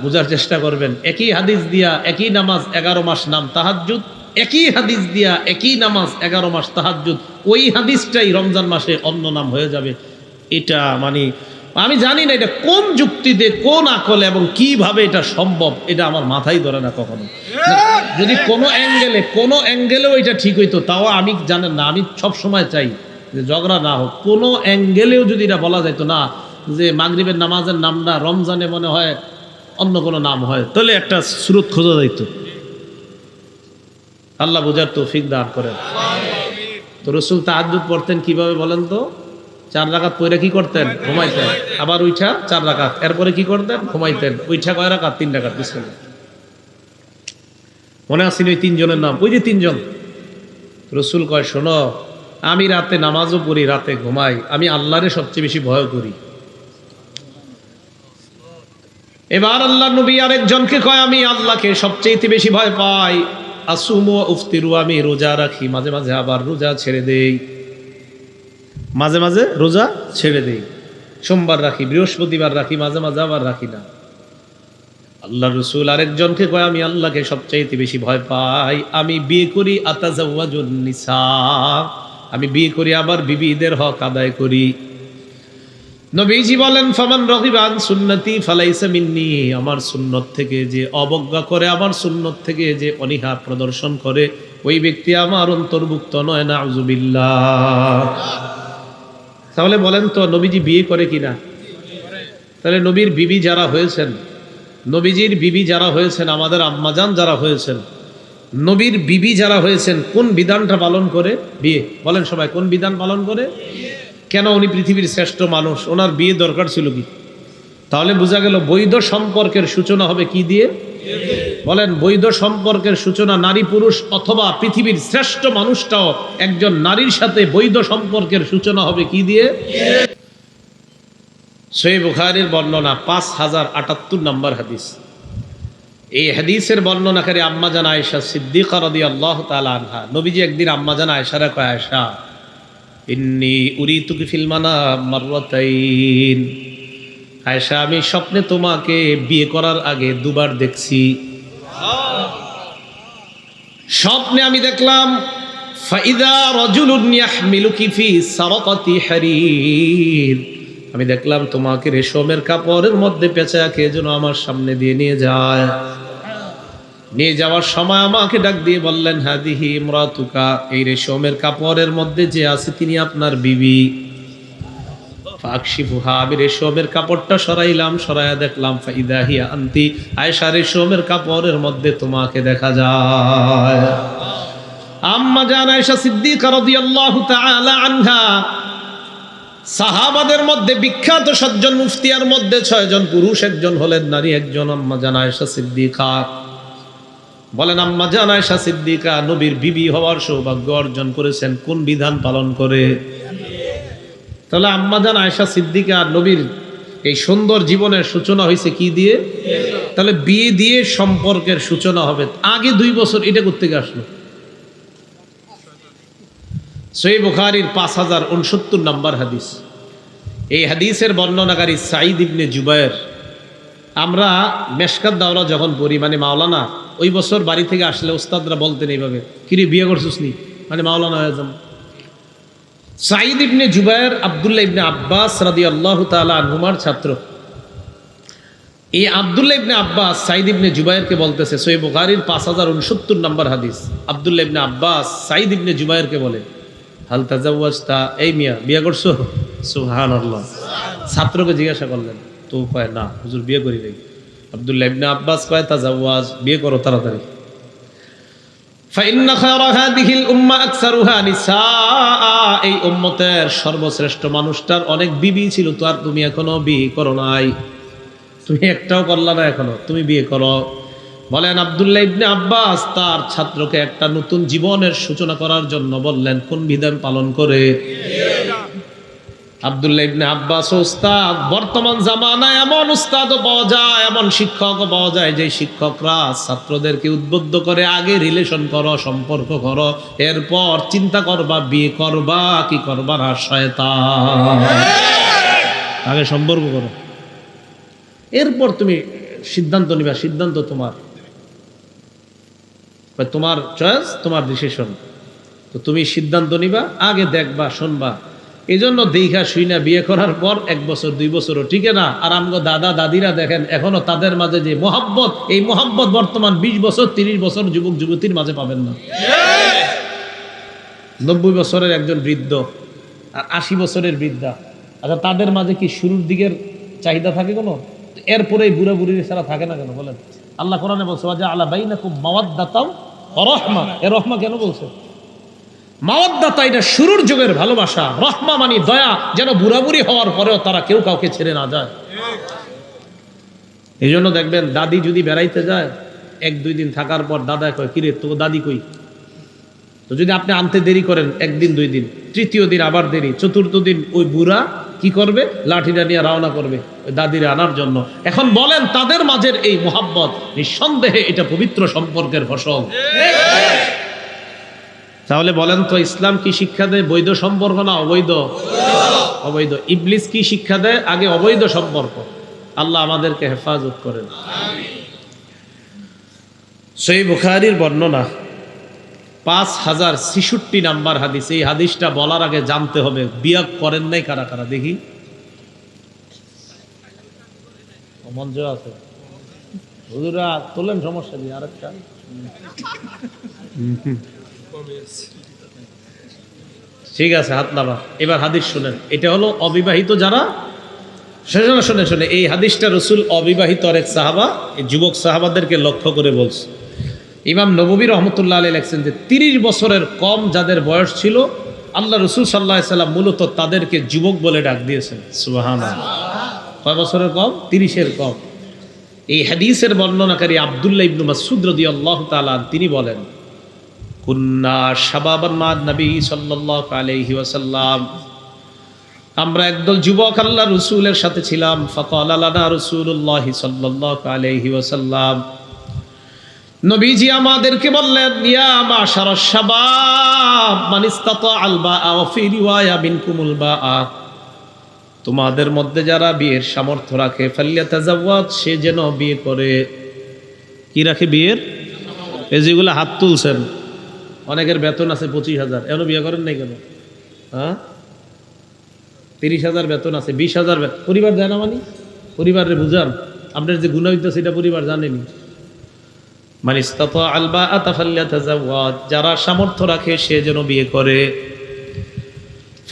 বোঝার চেষ্টা করবেন। একই হাদিস দিয়া একই নামাজ 11 মাস নাম তাহাজ্জুদ, একই হাদিস দিয়া একই নামাজ 11 মাস তাহাজ্জুদ, ওই হাদিসটাই রমজান মাসে অন্য নাম হয়ে যাবে। এটা মানে আমি জানি না এটা কোন যুক্তিতে, কোন আকলে এবং কিভাবে এটা সম্ভব, এটা আমার মাথায় ধরে না কখনো। যদি কোনো অ্যাঙ্গেলেও এটা ঠিক হইতো তাও আমি জানেন না, আমি সব সময় চাই যে ঝগড়া না হোক। কোনো অ্যাঙ্গেলেও যদি এটা বলা যাইতো না যে মাগরিবের নামাজের নামটা রমজানে মনে হয় অন্য কোনো নাম হয়, তাহলে একটা স্রোত খোঁজা যাইত। আল্লাহ বুঝার তৌফিক দান করেন। তো রাসূল তাহাজ্জুদ পড়তেন কিভাবে বলেন তো? 4 রাকাত পড়ে কি করতেন? ঘুমাইতেন, আবার উঠা 4 রাকাত, এরপরে কি করতেন? ঘুমাইতেন। উঠা কয় রাকাত? 3 রাকাত। বিসমিল্লাহ। মনে আসেনি ওই 3 জনের নাম? ওই যে 3 জন। রাসূল কয় শোনো, আমি রাতে নামাজও পড়ি, রাতে ঘুমাই, আমি আল্লাহরে সবচেয়ে বেশি ভয় করি। এবার আল্লাহ নবী আরেকজনকে কয় আমি আল্লাহকে সবচেয়ে বেশি ভয় পাই। আসুমু উফতিরু, আমি রোজা রাখি, মাঝে মাঝে আবার রোজা ছেড়ে দেই, মাঝে মাঝে রোজা ছেড়ে দেই। সোমবার রাখি, বৃহস্পতিবার রাখি, মাঝে মাঝে আবার রাখি না। আল্লাহ রাসূল আরেকজনকে কয় আমি আল্লাহকে সবচেয়ে বেশি ভয় পাই, আমি বিয়ে করি, আতাজাওয়াজুন নিসা, আমি বিয়ে করি আবার বিবিদের হক আদায় করি। নবীজি বলেন ফামান রাগিবা আন সুন্নতি ফালাইসা মিন্নি, আমার সুন্নত থেকে যে অবজ্ঞা করে, আমার সুন্নত থেকে যে অনীহা প্রদর্শন করে, ওই ব্যক্তি আমার অন্তর্ভুক্ত নয়, নাউযুবিল্লাহ। তাহলে বলেন তো নবীজি বিয়ে করে কিনা? তাহলে নবীর বিবি যারা হয়েছেন, নবীজির বিবি যারা হয়েছেন, আমাদের আম্মাজান যারা হয়েছেন, নবীর বিবি যারা হয়েছেন, কোন বিধানটা পালন করে? বিয়ে। বলেন সবাই, কোন বিধান পালন করে? কেন? উনি পৃথিবীর শ্রেষ্ঠ মানুষ, ওনার বিয়ে দরকার ছিল কি? তাহলে বোঝা গেল বৈধ সম্পর্কের সূচনা হবে কি দিয়ে? বলেন, বৈধ সম্পর্কের সূচনা নারী পুরুষ অথবা পৃথিবীর শ্রেষ্ঠ মানুষটাও একজন নারীর সাথে বৈধ সম্পর্কের সূচনা হবে কি দিয়ে? সহিহ বুখারীর বর্ণনা 5078 নম্বর হাদিস। এই হাদিসের বর্ণনাকারী আম্মাজান আয়েশা সিদ্দিকা রাদিয়াল্লাহু তাআলা আনহা। নবীজি একদিন আম্মাজান আয়েশারে কয়, আয়েশা ইন্নী উরিতুকি ফিল মানাম মাররাতাইন, আয়েশা আমি স্বপ্নে তোমাকে বিয়ে করার আগে 2 বার দেখছি। স্বপ্নে আমি দেখলাম ফাইদা রাজুলুন ইয়াহমিলুকি ফি সারাকাতি হারির, আমি দেখলাম তোমাকে রেশমের কাপড়ের মধ্যে পেঁচায়া কে যেন আমার সামনে দিয়ে নিয়ে যায়। নিয়ে যাওয়ার সময় আমাকে ডাক দিয়ে বললেন হাদিহি ইমরাতুকা, এই রেশমের কাপড়ের মধ্যে যে আছে তিনি আপনার বিবি। ফাকশিফুহা, আমি রেশমের কাপড়টা সরাইলাম, সরাইয়া দেখলাম ফাইদা হিয়া আনতি, আয়েশা রেশমের কাপড়ের মধ্যে তোমাকে দেখা যায়। আম্মা জান আয়েশা সিদ্দিকা রাদিয়াল্লাহু তাআলা আনহা সাহাবাদের মধ্যে বিখ্যাত 7 জন মুফতিয়ার মধ্যে 6 জন পুরুষ, 1 জন হলেন নারী, 1 জন আম্মা জান আয়েশা সিদ্দিকা। বলেন আম্মা জান আয়েশা সিদ্দিকা নবীর বিবি হওয়ার সৌভাগ্য অর্জন করেছেন কোন বিধান পালন করে? তাহলে আম্মা জান আয়েশা সিদ্দিকা নবীর এই সুন্দর জীবনের সূচনা হয়েছে কি দিয়ে? তাহলে বিয়ে দিয়ে সম্পর্কের সূচনা হবে। আগে 2 বছর এটা করতে আসলো। সহিহ বুখারীর 5069 নম্বর হাদিস। এই হাদিসের বর্ণনাকারী সাঈদ ইবনে জুবায়ের আমরা মেশকাত দাওরা যখন পড়ি, মানে মাওলানা, ওই বছর বাড়ি থেকে আসলে ওস্তাদরা বলতেন এইভাবে, কিরে বিয়ে করছিস নি, মানে মাওলানা হয়ে যান। সাঈদ ইবনে জুবায়ের আব্দুল্লাহ ইবনে আব্বাস রাদিয়াল্লাহু তাআলা আনহুমার ছাত্র। এই আব্দুল্লাহ ইবনে আব্বাস সাঈদ ইবনে জুবায়েরকে বলতেছে, সহিহ বুখারীর 5069 নম্বর হাদিস। আব্দুল্লাহ ইবনে আব্বাস সাঈদ ইবনে জুবায়েরকে বলে, হাল তাজাওয়াজতা, এই মিয়া বিয়ে করছো? সুবহানাল্লাহ। ছাত্রকে জিজ্ঞাসা করলেন, তো কয় না হুজুর বিয়ে করি নাই। আব্দুল্লাহ ইবনে আব্বাস কয় তাজাওয়াজ, বিয়ে করো তাড়াতাড়ি। ফাইন্না খায়রা হাদিহিল উম্মাহ আকসারুহা নিসা, এই উম্মতের সর্বশ্রেষ্ঠ মানুষটার অনেক বিবি ছিল, তো আর তুমি এখনো বিয়ে করো নাই, তুমি একটাও করলা না এখনো, তুমি বিয়ে করো। বলেন আব্দুল্লাহ ইবনে আব্বাস তার ছাত্রকে একটা নতুন জীবনের সূচনা করার জন্য বললেন কোন বিধান পালন করে? আব্দুল্লাহ ইবনে আব্বাস উস্তাদ। বর্তমান জামানায় এমন উস্তাদও পাওয়া যায়, এমন শিক্ষকও পাওয়া যায়, যে শিক্ষকরা ছাত্রদেরকে উদ্বুদ্ধ করে আগে রিলেশন করো, সম্পর্ক করো, এরপর চিন্তা করবা বিয়ে করবা কি করবা না, শয়তান। আগে সম্পর্ক করো, এরপর তুমি সিদ্ধান্ত নিবা, সিদ্ধান্ত তোমার, তোমার চয়েস, তোমার ডিসিশন। তো তুমি সিদ্ধান্ত নিবা, আগে দেখবা শুনবা। এই জন্য দেখা শুই না বিয়ে করার পর 1 বছর 2 বছরও টিকে না। আর আমগো দাদা দাদিরা দেখেন এখনো তাদের মাঝে যে মোহাব্বত, এই মোহাব্বত বর্তমান 20 বছর 30 বছর যুবক যুবতীর মাঝে পাবেন না। 90 বছরের একজন বৃদ্ধ আর 80 বছরের বৃদ্ধা, আচ্ছা তাদের মাঝে কি শুরুর দিকের চাহিদা থাকে কোনো? এরপরে বুড়া বুড়ির ছাড়া থাকে না কেন বলেন? আল্লাহ কোরআনে বলছে ওয়া জাআলা বাইনাকুম মাওয়াদ্দাতাও ওয়া রাহমা। এ রহমা কেন বলছে? মাওয়াদ্দাতা এটা শুরুর যুগের ভালোবাসা, রহমা মানে দয়া, যেন বুড়াবুড়ি হওয়ার পরেও তারা কেউ কাউকে ছেড়ে না যায়। এই জন্য দেখবেন দাদি যদি বেড়াইতে যায় 1-2 দিন থাকার পর দাদা কয়, কিরে তো দাদি কই? তো যদি আপনি আনতে দেরি করেন 1 দিন 2 দিন, তৃতীয় দিন আবার দেরি, চতুর্থ দিন ওই বুড়া কি করবে? লাঠিটা নিয়ে রওনা করবে ওই দাদিরে আনার জন্য। এখন বলেন তাদের মাঝের এই মোহাব্বত, নিঃসন্দেহে এটা পবিত্র সম্পর্কের ফসল। তাহলে বলেন তো ইসলাম কি শিক্ষা দেয়? বৈধ সম্পর্ক না অবৈধ? অবৈধ। ইবলিস কি শিক্ষা দেয়? আগে অবৈধ সম্পর্ক। আল্লাহ আমাদেরকে হেফাজত করেন। সহিহ বুখারীর বর্ণনা 5066 নাম্বার হাদিস। এই হাদিসটা বলার আগে জানতে হবে বিয়ে করেন নাই কারা কারা, দেখি মঞ্চ আছে হুজুরা তোলেন, সমস্যা নেই। আরেকটা ঠিক আছে, হাত নামা। এবার হাদিস শুনেন, এটা হলো অবিবাহিত যারা, শুনে শুনে এই হাদিসটা রসুল অবিবাহিত আরেক সাহাবা, এই যুবক সাহাবাদেরকে লক্ষ্য করে বলছে। ইমাম নববী রহমতুল্লাহ আলাইহি লেখছেন যে 30 বছরের কম যাদের বয়স ছিল, আল্লাহ রসুল সাল্লাল্লাহু আলাইহি সাল্লাম মূলত তাদেরকে যুবক বলে ডাক দিয়েছেন। সুবহানাল্লাহ। কয় বছরের কম? 30-এর কম। এই হাদিসের বর্ণনাকারী আব্দুল্লাহ ইবনে মাসউদ রাদিয়াল্লাহু তাআলা তিনি বলেন, কুন্না শাবাবান মা নবী সাল্লাল্লাহু আলাইহি ওয়াসাল্লাম, আমরা একদল যুবক আল্লাহ রসুলের সাথে ছিলাম। ফাকালা লানা রাসূলুল্লাহ সাল্লাল্লাহু আলাইহি ওয়াসাল্লাম, নবীজি আমাদেরকে বললেন, ইয়া মাশারাশ শাবাব মান ইসতাতাআল বাআ ওয়া ফি রিওয়ায়া মিনকুমুল বাআ, তোমাদের মধ্যে যারা বিয়ের সামর্থ্য রাখে, ফাল্যাতাজাওয়াজ, সে যেন বিয়ে করে। কি রাখে? বিয়ের। এই যেগুলো হাত তুলছেন, অনেকের বেতন আছে 25,000, এখনো বিয়ে করেন নাই কেন? হ্যাঁ, 30,000 বেতন আছে, 20,000 বেতন, পরিবার যায় না? মানে পরিবারে বুঝান, আপনার যে গুনাহ হইতেছে এটা পরিবার জানেনি। মান ইসতাতাআল বাআ ফাল্যাতাজাওয়াজ, যারা সামর্থ্য রাখে সে যেন বিয়ে করে।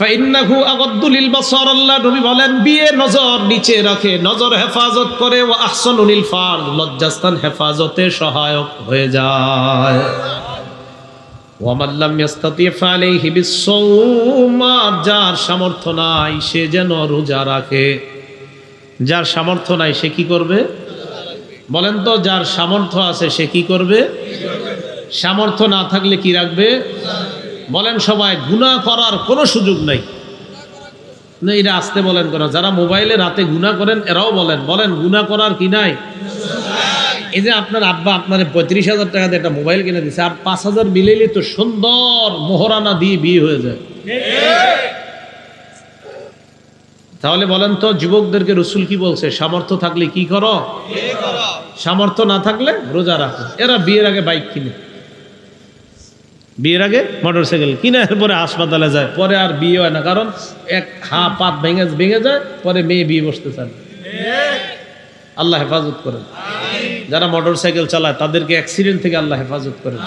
ফাইন্নাহু আগাদ্দু লিল বাসার, আল্লাহ নবী বলেন বিয়ে নজর নিচে রাখে, নজর হেফাজত করে। ওয়া আহসানু লিল ফারজ, লজ্জাস্থান হেফাজতে সহায়ক হয়ে যায়। ওয়া মান লাম ইস্তাতি ফালাইহি বিস-সাওম, যার সামর্থ্য নাই সে যেন রোজা রাখে। যার সামর্থ্য নাই সে কি করবে? বলেন তো, যার সামর্থ্য আছে সে কি করবে? সামর্থ্য না থাকলে কি রাখবে? বলেন সবাই, গুনাহ করার কোনো সুযোগ নাই। না, এটা আসতে বলেন কেন? যারা মোবাইলে রাতে গুনাহ করেন এরাও বলেন, বলেন গুনাহ করার কি নাই? এই যে আপনার আব্বা আপনার 35,000 টাকা দিয়ে একটা মোবাইল কিনে দিচ্ছে, আর 5,000 মিলেলে তো সুন্দর মোহরানা দিয়ে বিয়ে হয়ে যায়। তাহলে বলেন তো যুবকদেরকে রসুল কি বলছে? সামর্থ্য থাকলে কি করো, সামর্থ্য না থাকলে রোজা রাখো। এরা বিয়ের আগে বাইক কিনে, বিয়ের আগে মোটরসাইকেল কিনে, এরপরে হাসপাতালে যায়, পরে আর বিয়ে হয় না, কারণ এক পাত ভেঙে যায়, পরে মেয়ে বিয়ে বসতে চান। আল্লাহ হেফাজত করেন। যারা মোটরসাইকেল চালায় তাদেরকে অ্যাক্সিডেন্ট থেকে আল্লাহ হেফাজত করেন,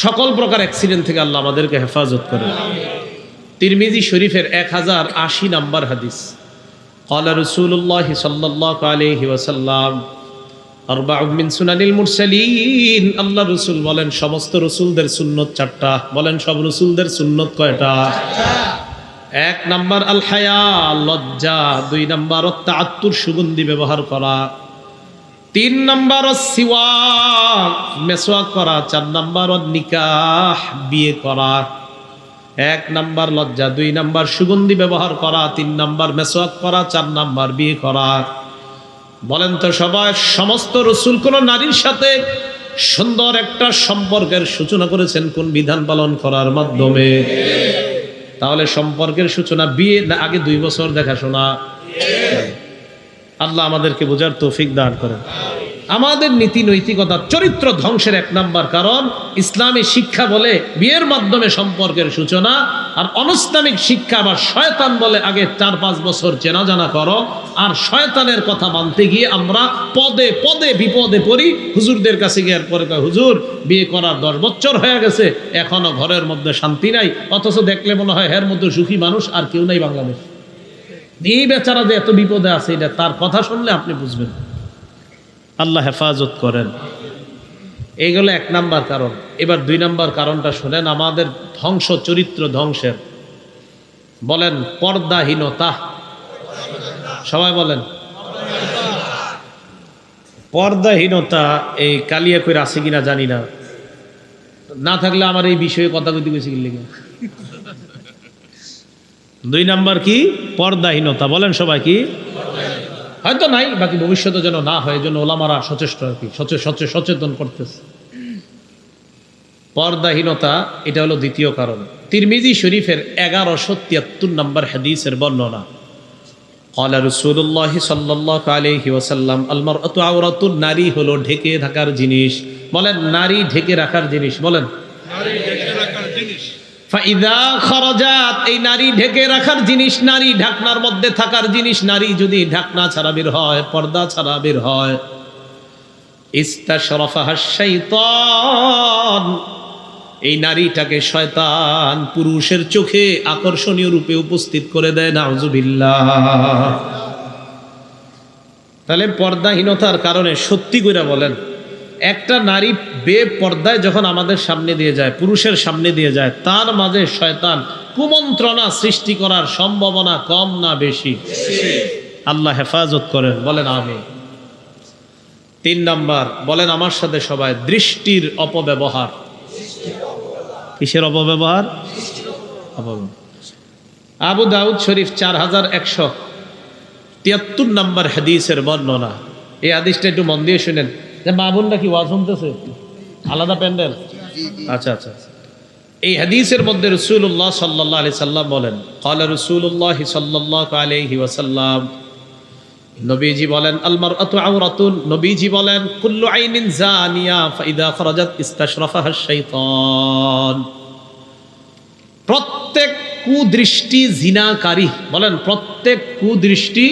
সকল প্রকার অ্যাক্সিডেন্ট থেকে আল্লাহ আমাদেরকে হেফাজত করেন। তিরমিজি শরীফের 1080 নম্বর হাদিস, ক্বালা রাসূলুল্লাহ সাল্লাল্লাহু আলাইহি ওয়াসাল্লাম আরবাউন মিন সুনানিল মুরসালিন। আল্লাহ রাসূল বলেন সমস্ত রাসূলদের সুন্নত 4টা। বলেন সব রাসূলদের সুন্নত কয়টা? 1 নাম্বার আল হায়া, লজ্জা। 2 নাম্বার তাআত্তুর, সুগন্ধি ব্যবহার করা। 3 নাম্বার সিওয়াক, মেসওয়াক করা। 4 নাম্বার নিকাহ, বিয়ে করা। 1 নাম্বার লজ্জা, 2 নাম্বার সুগন্ধি ব্যবহার করা, 3 নাম্বার মেসওয়াক করা, 4 নাম্বার বিয়ে করা। বলেন তো সবাই, সমস্ত রাসূল কোন নারীর সাথে সুন্দর একটা সম্পর্কের সূচনা করেছেন কোন বিধান পালন করার মাধ্যমে? তাহলে সম্পর্কের সূচনা বিয়ে না আগে 2 বছর দেখাশোনা? আল্লাহ আমাদেরকে বোঝার তৌফিক দান করেন। আমাদের নীতি নৈতিকতা চরিত্র ধ্বংসের 1 নাম্বার কারণ ইসলামী শিক্ষা বলে বিয়ের মাধ্যমে সম্পর্কের সূচনা, আর অনৈসলামিক শিক্ষা বা শয়তান বলে আগে 4-5 বছর চেনা জানা করো। আর শয়তানের কথা মানতে গিয়ে আমরা পদে পদে বিপদে পড়ি। হুজুরদের কাছে গিয়ে পরে কয়, হুজুর বিয়ে করার 10 বছর হয়ে গেছে, এখনো ঘরের মধ্যে শান্তি নাই, অথচ দেখলে মনে হয় এর মধ্যে সুখী মানুষ আর কেউ নাই বাংলাদেশ। এই বেচারা যে এত বিপদে আছে, এটা তার কথা শুনলে আপনি বুঝবেন। আল্লাহ হেফাজত করেন। এইগুলো 1 নাম্বার কারণ। এবার 2 নাম্বার কারণটা শুনেন, আমাদের ধ্বংস, চরিত্র ধ্বংসের। বলেন পর্দাহীনতা। সবাই বলেন পর্দাহীনতা। এই কালিয়া কইরা আছে কিনা জানি না, না থাকলে আমার এই বিষয়ে কথা কইতে গেছি কি লিখে। 2 নাম্বার কি? পর্দাহীনতা। বলেন সবাই কি? হয়তো নাই, বাকি ভবিষ্যতে যেন না হয়, জন্য ওলামারা সচেষ্ট আর কি, সচেতন করতেছে। পর্দাহীনতা, এটা হলো 2য় কারণ। তিরমিজি শরীফের 1173 নম্বর হাদিসের বর্ণনা, ক্বালা রাসূলুল্লাহ সাল্লাল্লাহু আলাইহি ওয়াসাল্লাম আল মারআতু আওরাতুন, নারী হলো ঢেকে থাকার জিনিস। বলেন নারী ঢেকে রাখার জিনিস। বলেন নারী ঢেকে রাখার জিনিস। ফাইদা খরাজাত, এই নারী ঢেকে রাখার জিনিস, নারী ঢাকনার মধ্যে থাকার জিনিস। নারী যদি ঢাকনা ছাড়া বের হয়, পর্দা ছাড়া বের হয়, ইস্তাশরাফাহাশ শাইতান, এই নারীটাকে শয়তান পুরুষের চোখে আকর্ষণীয় রূপে উপস্থিত করে দেয়। নাউজুবিল্লাহ। তাহলে পর্দাহীনতার কারণে সত্যি করে বলেন, একটা নারী বেপর্দায় যখন আমাদের সামনে দিয়ে যায়, পুরুষের সামনে দিয়ে যায়, তার মাঝে শয়তান কুমন্ত্রণা সৃষ্টি করার সম্ভাবনা কম না বেশি? আল্লাহ হেফাজত করেন। বলেন আমিন। 3 নাম্বার, বলেন আমার সাথে সবাই, দৃষ্টির অপব্যবহার। কিসের অপব্যবহার? আবু দাউদ শরীফ 4173 নম্বর হাদিসের বর্ণনা। এই হাদিসটা একটু মন দিয়ে শুনেন। যে মা বোনরা কি ওয়াজ শুনতেছে? আলাদা প্যান্ডেল? আচ্ছা আচ্ছা। এই হাদিসের মধ্যে রাসূলুল্লাহ সাল্লাল্লাহু আলাইহি সাল্লাম বলেন, ক্বালা রাসূলুল্লাহ সাল্লাল্লাহু আলাইহি ওয়াসাল্লাম, নবীজি বলেন আল মারআতু আওরাতুন, নবীজি বলেন কুল্লু আইনিন জানিয়া ফাইদা খরাজাত ইস্তাশরাফাহাশ শাইতান, প্রত্যেক কুদৃষ্টি জিনাকারী। বলেন প্রত্যেক কুদৃষ্টি।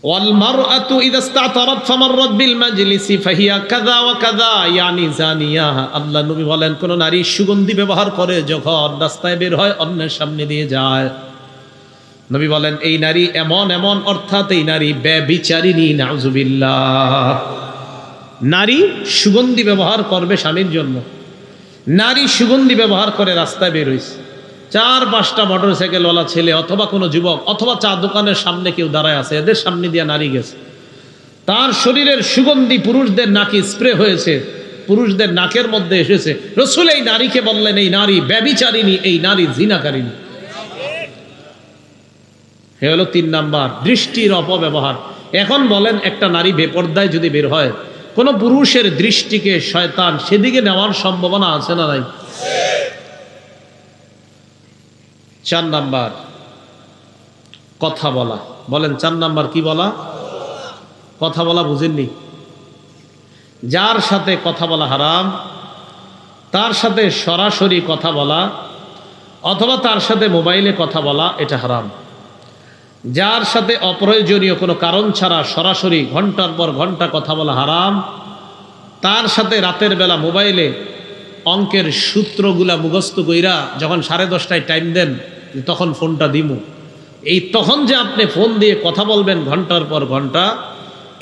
ওয়াল মারআতু ইযা ইসতাতারাত ফামাররাত বিল মাজলিসি ফাহিয়া কাযা ওয়া কাযা ইয়ানি জানিয়া। আল্লাহ নবী বলেন কোন নারী সুগন্ধি ব্যবহার করে যখন রাস্তায় বের হয়, অন্যের সামনে দিয়ে যায়, নবী বলেন এই নারী এমন এমন, অর্থাৎ এই নারী ব্যভিচারিণী। নাউজুবিল্লাহ। নারী সুগন্ধি ব্যবহার করবে স্বামীর জন্য, নারী সুগন্ধি ব্যবহার করে রাস্তায় বের হইছে, 4-5টা মোটরসাইকেলওয়ালা ছেলে অথবা কোনো যুবক অথবা চা দোকানের সামনে কেউ দাঁড়ায় আছে, এদের সামনে দিয়ে নারী গেছে, তার শরীরের সুগন্ধি পুরুষদের নাকে স্প্রে হয়েছে, পুরুষদের নাকের মধ্যে এসেছে। রাসূল এই নারীকে বললেন এই নারী ব্যভিচারিণী, এই নারী জিনাকারিণী। এ হলো 3 নাম্বার, দৃষ্টির অপব্যবহার। এখন বলেন একটা নারী বেপর্দায় যদি বের হয়, কোন পুরুষের দৃষ্টিকে শয়তান সেদিকে নেওয়ার সম্ভাবনা আছে না নাই? 4 নাম্বার কথা বলা। বলেন 4 নাম্বার কি বলা? কথা বলা। বুঝেননি? যার সাথে কথা বলা হারাম, তার সাথে সরাসরি কথা বলা অথবা তার সাথে মোবাইলে কথা বলা, এটা হারাম। যার সাথে অপ্রয়োজনীয় কোনো কারণ ছাড়া সরাসরি ঘন্টার পর ঘন্টা কথা বলা হারাম। তার সাথে রাতের বেলা মোবাইলে অঙ্কের সূত্রগুলা মুখস্থ কইরা যখন 10:30টায় টাইম দেন তখন ফোনটা দিমু, এই তখন যে আপনি ফোন দিয়ে কথা বলবেন ঘন্টার পর ঘন্টা,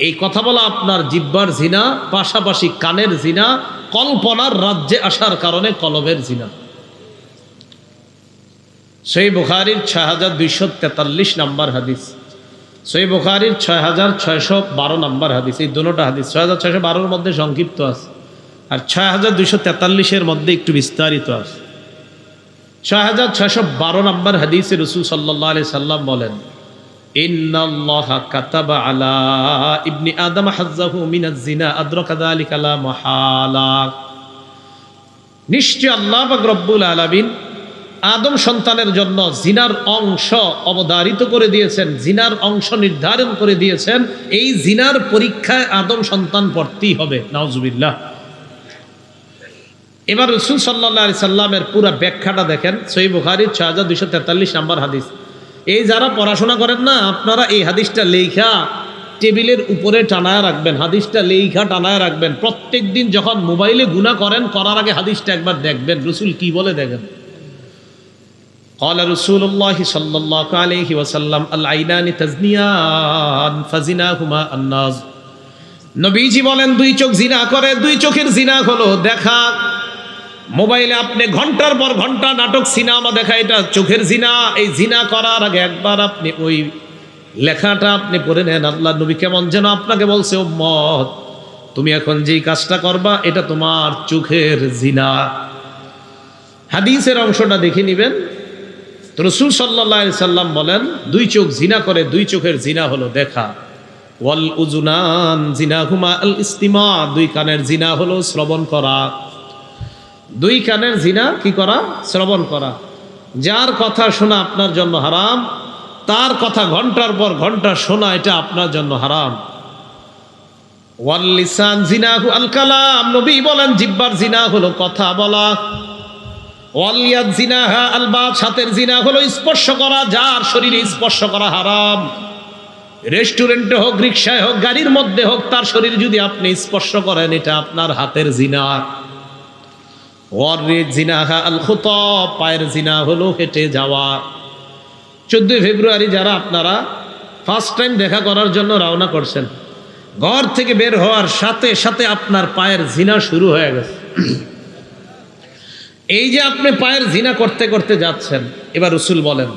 এই কথা বলা আপনার জিহ্বার জিনা, পাশাপাশি কানের জিনা, কল্পনার রাজ্যে আসার কারণে কলবের জিনা। সহিহ বুখারীর 6243 নম্বর হাদিস, সহিহ বুখারীর 6612 নম্বর হাদিস। এই দুটোটা হাদিস 6612-এর মধ্যে সংক্ষিপ্ত আছে, আর 6243-এর মধ্যে একটু বিস্তারিত আছে। 6612 নম্বর হাদিসে রাসূল সাল্লাল্লাহু আলাইহি সাল্লাম বলেন, ইন্নাল্লাহা কাতাবা আলা ইবনি আদম হাজ্জাহু মিনাজ জিনা আদরাকা যালিকা লা মাহালা। নিশ্চয় আল্লাহ পাক রব্বুল আলামিন আদম সন্তানের জন্য জিনার অংশ অবধারিত করে দিয়েছেন, জিনার অংশ নির্ধারণ করে দিয়েছেন। এই জিনার পরীক্ষায় আদম সন্তান পড়তেই হবে। নাউজুবিল্লাহ। এবার রাসূল সাল্লাল্লাহু আলাইহি সাল্লামের পুরো ব্যাখ্যাটা দেখেন, সহিহ বুখারীর 6243 নম্বর হাদিস। এই যারা পড়াশোনা করেন না, আপনারা এই হাদিসটা লেখা টেবিলের উপরে টানায় রাখবেন, হাদিসটা লেখা টানায় রাখবেন। প্রত্যেক দিন যখন মোবাইলে গুনাহ করেন, করার আগে হাদিসটা একবার দেখবেন রাসূল কি বলে দেখেন। قال رسول الله صلى الله عليه وسلم العينان تزنيان فزناهما الناظر। নবীজি বলেন, দুই চোখ জিনা করে, দুই চোখের জিনা হলো দেখা। মোবাইলে আপনি ঘন্টার পর ঘন্টা নাটক সিনেমা দেখা, এটা চোখের জিনা। এই জিনা করার আগে একবার আপনি ওই লেখাটা আপনি পড়ে নেন। আল্লাহ নবী কেমন যেন আপনাকে বলছে, উম্মত তুমি এখন যেই কাজটা করবা এটা তোমার চোখের জিনা। হাদিসের অংশটা দেখে নেবেন। তো রাসূল সাল্লাল্লাহু আলাইহি সাল্লাম বলেন, দুই চোখ জিনা করে, দুই চোখের জিনা হলো দেখা। ওয়াল উযুনান জিনাহুমা আল ইস্তিমা, দুই কানের জিনা হলো শ্রবণ করা। দুই কানের জিনা কি করা? শ্রবণ করা। যার কথা শোনা আপনার জন্য হারাম, তার কথা ঘন্টার পর ঘন্টা শোনা এটা আপনার জন্য হারাম। ওয়াল লিসান জিনাহু আল কালাম, নবী বলেন জিহ্বার জিনা হলো কথা বলা। ওয়াল ইয়াদ জিনাহা আল বাত, হাতের জিনা হলো স্পর্শ করা। যার শরীরে স্পর্শ করা হারাম, রেস্টুরেন্টে হোক, রিকশায় হোক, গাড়ির মধ্যে হোক, তার শরীর যদি আপনি স্পর্শ করেন এটা আপনার হাতের জিনা। ওয়ার জিনাহা আল খুতা, পায়ের জিনা হলো হেঁটে যাওয়া। 14 ফেব্রুয়ারি যারা আপনারা ফার্স্ট টাইম দেখা করার জন্য রওনা করছেন, ঘর থেকে বের হওয়ার সাথে সাথে আপনার পায়ের জিনা শুরু হয়ে গেছে। এই যে আপনি পায়ের জিনা করতে করতে যাচ্ছেন, এবার রাসূল বলেন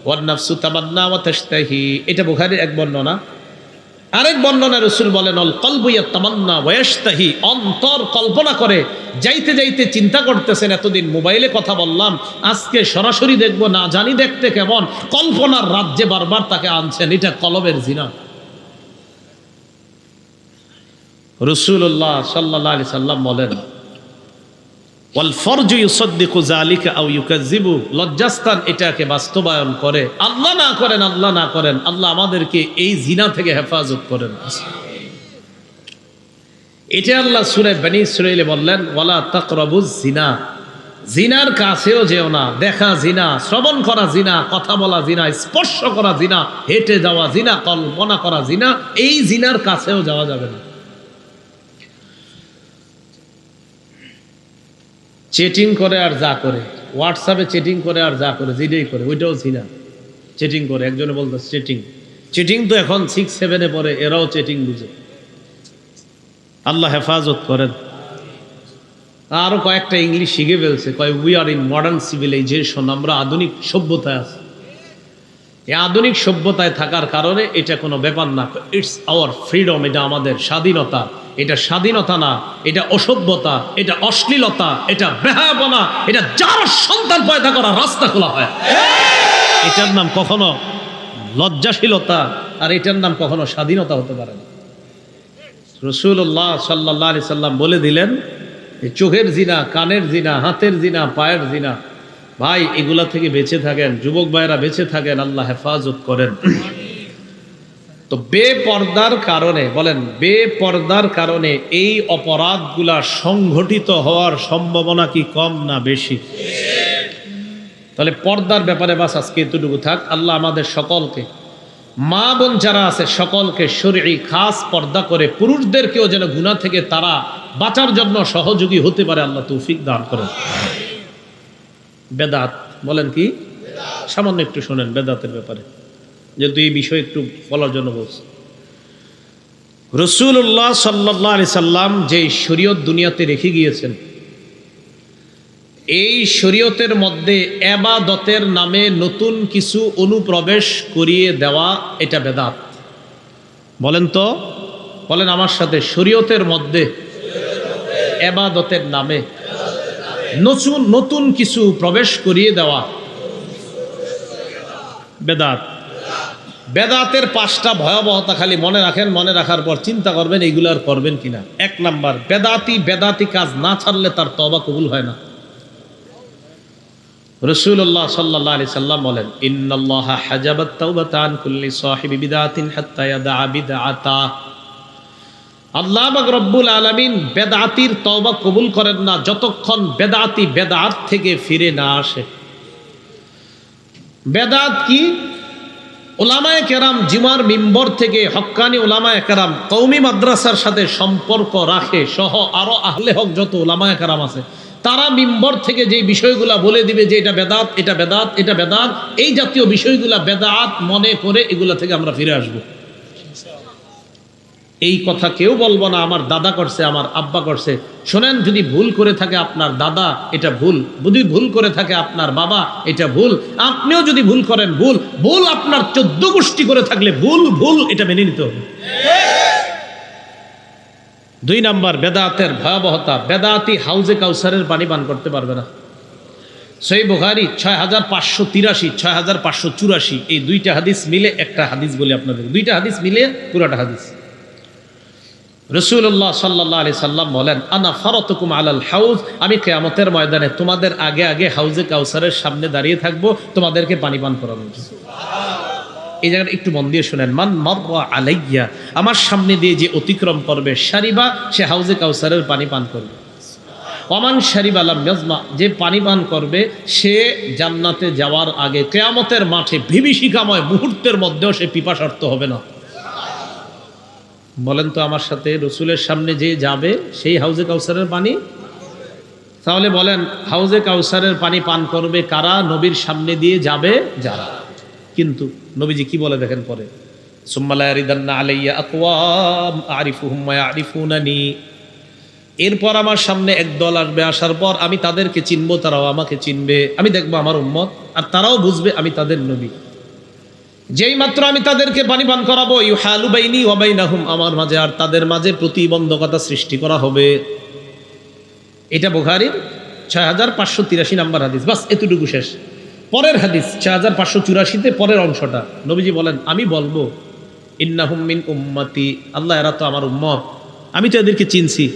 ওয়ান নাফসু তামান্না ওয়া তাশতাহি, এটা বুখারীর এক বর্ণনা। আরেক বর্ণনা রাসূল বলেন আল কলবু ইয়াতামান্না ওয়া ইয়াশতাহি, অন্তর কল্পনা করে, যাইতে যাইতে চিন্তা করতেছেন এতদিন মোবাইলে কথা বললাম, আজকে সরাসরি দেখব, না জানি দেখতে কেমন, কল্পনার রাজ্যে বারবার তাকে আনছেন, এটা কলবের জিনা। রাসূলুল্লাহ সাল্লাল্লাহু আলাইহি সাল্লাম বলেন ওয়াল ফরজু ইউসাদ্দিকু যালিকা আও ইউকাযযিবু, লজ্জাস্থান এটাকে বাস্তবায়ন করে। আল্লাহ না করেন, আল্লাহ না করেন, আল্লাহ আমাদেরকে এই জিনা থেকে হেফাজত করেন। এটা আল্লাহ সূরা বনী ইসরাঈলে বললেন ওয়ালা তাকরাবুজ জিনা, জিনার কাছেও যেও না। দেখা জিনা, শ্রবণ করা জিনা, কথা বলা জিনা, স্পর্শ করা জিনা, হেঁটে যাওয়া জিনা, কল্পনা করা জিনা, এই জিনার কাছেও যাওয়া যাবে না। চেটিং করে আর যা করে, হোয়াটসঅ্যাপে চেটিং করে আর যা করে, যেটাই করে ওইটাও জিনা। চেটিং করে, একজনে বলতো চেটিং, চেটিং তো এখন 6-7-এ পড়ে, এরাও চেটিং বুঝে। আল্লাহ হেফাজত করেন। আরো কয়েকটা ইংলিশ শিখে ফেলছে, কয় we are in modern civilization, আমরা আধুনিক সভ্যতায় আছি। এই আধুনিক সভ্যতায় থাকার কারণে এটা কোনো ব্যাপার না, ইটস আওয়ার ফ্রিডম, এটা আমাদের স্বাধীনতা। এটা স্বাধীনতা না, এটা অসভ্যতা, এটা অশ্লীলতা, এটা বেহায়াপনা, এটা যার সন্তান পয়দা করা রাস্তা খোলা হয়। এটার নাম কখনো লজ্জাশীলতা, আর এটার নাম কখনো স্বাধীনতা হতে পারে না। রাসূলুল্লাহ সাল্লাল্লাহু আলাইহি সাল্লাম বলে দিলেন চোখের জিনা, কানের জিনা, হাতের জিনা, পায়ের জিনা, ভাই এগুলা থেকে বেঁচে থাকেন, যুবক ভাইরা বেঁচে থাকেন, আল্লাহ হেফাজত করেন। তো বেপর্দার কারণে, বলেন বেপর্দার কারণে এই অপরাধগুলা সংঘটিত হওয়ার সম্ভাবনা কি কম না বেশি? তাহলে পর্দার ব্যাপারে বাস আজকে এতটুকু থাক। আল্লাহ আমাদের সকলকে, মা বোন যারা আছে সকলকে শরঈ খাস পর্দা করে পুরুষদেরকেও যেন গুনাহ থেকে তারা বাঁচার জন্য সহযোগী হতে পারে, আল্লাহ তৌফিক দান করেন। বেদাত, বলেন কি? সামান্য একটু শোনেন বেদাতের ব্যাপারে, যেহেতু এই বিষয় একটু বলার জন্য বলছি। রাসূলুল্লাহ সাল্লাল্লাহু আলাইহি সাল্লাম যে শরীয়ত দুনিয়াতে রেখে গিয়েছেন, এই শরীয়তের মধ্যে ইবাদতের নামে নতুন কিছু অনুপ্রবেশ করিয়ে দেওয়া, এটা বেদাত। বলেন তো, বলেন আমার সাথে, শরীয়তের মধ্যে ইবাদতের নামে নতুন কিছু প্রবেশ করিয়ে দেওয়া বেদাত। বেদাতের 5টা ভয়াবহতা খালি মনে রাখেন, মনে রাখার পর চিন্তা করবেন এইগুলো আর করবেন কিনা। 1 নাম্বার, বেদাতি কাজ না ছাড়লে তার তওবা কবুল হয় না। রাসূলুল্লাহ সাল্লাল্লাহু আলাইহি সাল্লাম বলেন, ইন্নাল্লাহা হাজাবাত তাওবাতা আন কুল্লি সাহিবি বিদআতিন হাত্তা ইয়াদা বিদআতা। আল্লাহ পাক রব্বুল আলামিন বেদাতির তওবা কবুল করেন না যতক্ষণ বেদাতি বেদাত থেকে ফিরে না আসে। বেদাত কি? উলামায়ে কেরাম জিমার মিম্বর থেকে, হক্কানি উলামায়ে কেরাম কওমি মাদ্রাসার সাথে সম্পর্ক রাখে সহ আরো আহলে হক যত উলামায়ে কেরাম আছে, তারা মিম্বর থেকে যে বিষয়গুলা বলে দিবে যে এটা বেদাত, এটা বেদাত, এটা বেদাত, এই জাতীয় বিষয়গুলা বেদাত মনে করে এগুলা থেকে আমরা ফিরে আসব। এই কথা কেউ বলবো না আমার দাদা করছে, আমার আব্বা করছে। শোনেন, যদি ভুল করে থাকে আপনার দাদা, এটা ভুল। যদি ভুল করে থাকে আপনার বাবা, এটা ভুল। আপনিও যদি ভুল করেন, ভুল আপনার 14 গোষ্ঠী করে থাকলে ভুল, এটা মেনে নিতে হবে। 2 নাম্বার বেদাতের ভয়াবহতা, বেদাতি হাউজে কাউসারের পানি পান করতে পারবে না। সহিহ বুখারী 6583, 6584, এই 2টা হাদিস মিলে একটা হাদিস বলি আপনাদের, 2টা হাদিস মিলে পুরোটা হাদিস। রাসূলুল্লাহ সাল্লাল্লাহু আলাইহি সাল্লাম বলেন, আনা ফারাতুকুম আলাল হাউজ, আমি কিয়ামতের ময়দানে তোমাদের আগে আগে হাউজে কাউসারের সামনে দাঁড়িয়ে থাকবো, তোমাদেরকে পানি পান করানোর জন্য। এই জায়গাটা একটু মন দিয়ে শুনেন। মান মাররা আলাইয়া, আমার সামনে দিয়ে যে অতিক্রম করবে, শারিবা, সে হাউজে কাউসারের পানি পান করবে। ওমান শারিবা লাম ইয়াজমা, যে পানি পান করবে সে জান্নাতে যাওয়ার আগে কিয়ামতের মাঠে বিভীষিকাময় মুহূর্তের মধ্যেও সে পিপাসার্ত হবে না। বলেন তো আমার সাথে, রসুলের সামনে যে যাবে সেই হাউজে কাউসারের পানি। তাহলে বলেন, হাউজে কাউসারের পানি পান করবে কারা? নবীর সামনে দিয়ে যাবে যারা। কিন্তু নবীজি কি বলে দেখেন পরে, সুম্মা লা ইয়ারিদান্না আলাইয়া আকওয়াম আরিফুহুম ওয়া ইয়ারিফুনানি, এরপর আমার সামনে একদল আসবে, আসার পর আমি তাদেরকে চিনবো, তারাও আমাকে চিনবে। আমি দেখবো আমার উম্মত, আর তারাও বুঝবে আমি তাদের নবী। যেই মাত্র আমি তাদেরকে পানি পান করাবো, ইউহালু বাইনি ওয়া বাইনাহুম, আমার মাঝে আর তাদের মাঝে প্রতিবন্ধকতা সৃষ্টি করা হবে। এটা বুখারীর 6583 নাম্বার হাদিস। বাস এতটুকু শেষ। পরের হাদিস 6584-তে পরের অংশটা নবীজি বলেন, আমি বলবো ইন্নাহুম মিন উম্মতি, আল্লাহ এরা তো আমার উম্মত, আমি তো এদেরকে চিনছি।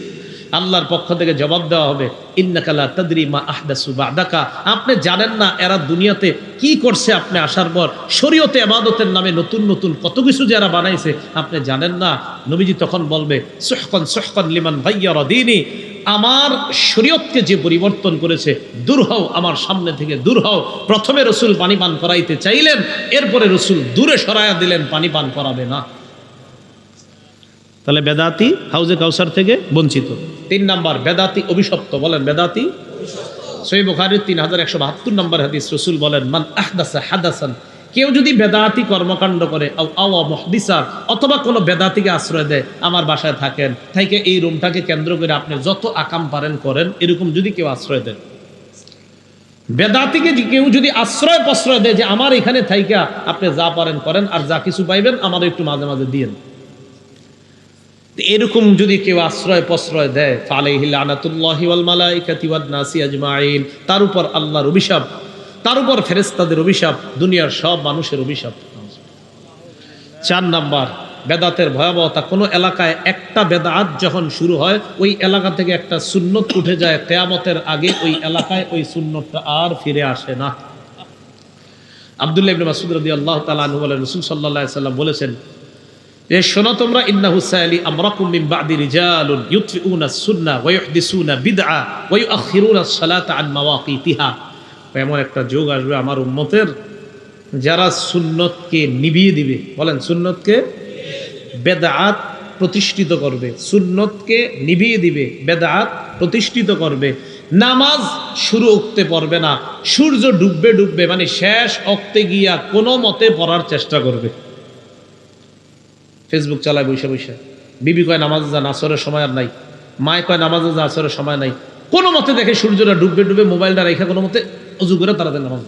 আল্লাহর পক্ষ থেকে জবাব দেওয়া হবে, ইন্নাকা লা তাদরি মা আহদাসু বা'দাকা, আপনি জানেন না এরা দুনিয়াতে কি করছে আপনি আসার পর। শরীয়তে ইবাদতের নামে নতুন নতুন কত কিছু যারা বানাইছে আপনি জানেন না। নবীজি তখন বলবে, সুহকান সুহকান লিমান গায়্যারা দীনি, আমার শরীয়তকে যে পরিবর্তন করেছে, দূর হও আমার সামনে থেকে, দূর হও। প্রথমে রসুল পানি পান করাইতে চাইলেন, এরপরে রসুল দূরে সরাইয়া দিলেন, পানি পান করাবে না। তাহলে বেদাতি হাউজে কাউসার থেকে বঞ্চিত। 3 নাম্বার, বেদাতি অভিশপ্ত। বলেন বেদাতি। সহিহ বুখারীর 3172 নম্বর হাদিস, রসুল বলেন, মান আহদাসা হাদাসান, কেউ যদি বেদাতি কর্মকাণ্ড করে, আও মুহদিসা, অথবা কোনো বেদাতিকে আশ্রয় দেয়, আমার বাসায় থাকেন, থেকে এই রুমটাকে কেন্দ্র করে আপনি যত আকাম পারেন করেন, এরকম যদি কেউ আশ্রয় দেয়, বেদাতিকে কেউ যদি আশ্রয় প্রশ্রয় দেয় যে আমার এখানে থাইকা আপনি যা পারেন করেন, আর যা কিছু পাইবেন আমার একটু মাঝে মাঝে দিয়েন, এরকম যদি কেউ আশ্রয় প্রশ্রয় দেয়, ফালাইহি লানাতুল্লাহি ওয়াল মালাইকাতি ওয়ান নাসি আজমাইন, তার উপর আল্লাহর অভিশাপ, তার উপর ফেরেশতাদের অভিশাপ, দুনিয়ার সব মানুষের অভিশাপ। 4 নাম্বার, বেদাতের ভয়াবহতা, কোনো এলাকায় একটা বেদাত যখন শুরু হয় ওই এলাকা থেকে একটা সুন্নত উঠে যায়, কিয়ামতের আগে ওই এলাকায় ওই সুন্নতটা আর ফিরে আসে না। আব্দুল্লাহ ইবনে মাসউদ রাদিয়াল্লাহু তাআলা আনহু বলেন, রাসূল সাল্লাল্লাহু আলাইহি ওয়াসাল্লাম বলেছেন যে শোনো তোমরা, ইন্নাহু সায়ালি আমরাকুম মিন বা'দি রিজালুন ইউতফিউনা সুন্নাহ ওয়া ইউহদিসুনা বিদআ ওয়া ইউআখিরুনা আস-সালাতা আন মাওয়াকিতিহা। এমন একটা যুগ আসবে আমার উম্মতের যারা সুন্নতকে নিভিয়ে দিবে। বলেন, সুন্নতকে বেদাত প্রতিষ্ঠিত করবে, সুন্নতকে নিভিয়ে দিবে, বেদাত প্রতিষ্ঠিত করবে। নামাজ শুরু উঠতে পারবে না, সূর্য ডুববে ডুববে, মানে শেষ অক্তে গিয়া কোনো মতে পড়ার চেষ্টা করবে। ফেসবুক চালায় বসে বসে, বিবি কয় নামাজ যান, আসরের সময় আর নাই, মায় কয় নামাজে যা, আসরের সময় নাই, কোনো মতে দেখে সূর্যটা ডুববে ডুবে মোবাইলটা রেখে কোনো মতে অজু করে তাড়াতাড়ি নামাজ।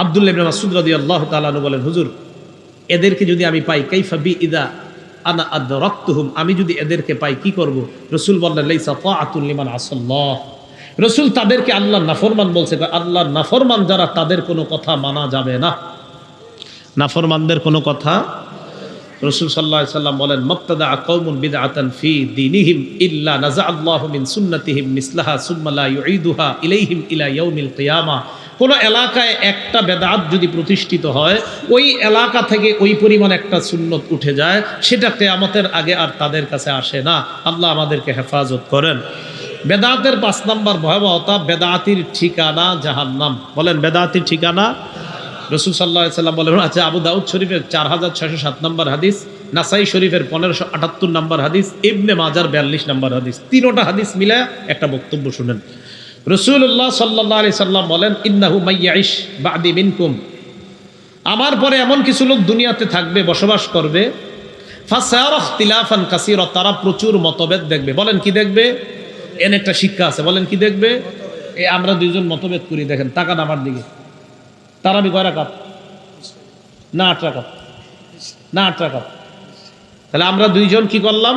আব্দুল্লাহ ইবনে মাসউদ রাদিয়াল্লাহু তাআলা আনহু বলেন, হুজুর এদেরকে যদি আমি পাই, কাইফা বি ইদা আনা আদরাকতুহুম, আমি যদি এদেরকে পাই কি করব? রাসূল বললেন, লাইসা তাআতুন লিমান আসাল্লাহ। রাসূল তাদেরকে আল্লাহর নাফরমান বলছে। আল্লাহর নাফরমান যারা, তাদের কোনো কথা মানা যাবে না, নাফরমানদের কোনো কথা। রাসূল সাল্লাল্লাহু আলাইহি সাল্লাম বলেন, মাক্তাদা কওমুন বিদআতান ফি দীনিহিম ইল্লা নাযাআল্লাহু মিন সুন্নাতিহিম মিসলাহা সুম্মা লা ইউঈদুহা ইলাইহিম ইলা ইয়াউমিল কিয়ামা। কোনো এলাকায় একটা বেদাত যদি প্রতিষ্ঠিত হয়, ওই এলাকা থেকে ওই পরিমাণ একটা সুন্নত উঠে যায়, সেটা কিয়ামতের আগে আর তাদের কাছে আসে না। আল্লাহ আমাদেরকে হেফাজত করেন। বেদাতের 5 নম্বর ভয়াবহতা, বেদাতির ঠিকানা জাহান্নাম। বলেন, বেদাতির ঠিকানা। রাসূল সাল্লাল্লাহু আলাইহি সাল্লাম বলেন, আচ্ছা, আবু দাউদ শরীফের 4607 নম্বর হাদিস, নাসাই শরীফের 1578 নম্বর হাদিস, ইবনে মাজার 42 নম্বর হাদিস, তিনটা হাদিস মিলে একটা বক্তব্য শুনেন। রাসূলুল্লাহ সাল্লাল্লাহু আলাইহি সাল্লাম বলেন, ইন্নাহু মাইয়াইশ বা'দি মিনকুম, আমার পরে এমন কিছু লোক দুনিয়াতে থাকবে, বসবাস করবে, ফাসায়ারা ইখতিলাফান কাসীরা, তারা প্রচুর মতভেদ দেখবে। বলেন, কি দেখবে? এর একটা শিক্ষা আছে। বলেন, কি দেখবে? এই আমরা দুইজন মতভেদ করি, দেখেন, তাকান আমার দিকে। তারাবি কয় রাকাত? না 8 রাকাত, না 8 রাকাত। তাহলে আমরা দুইজন কি করলাম?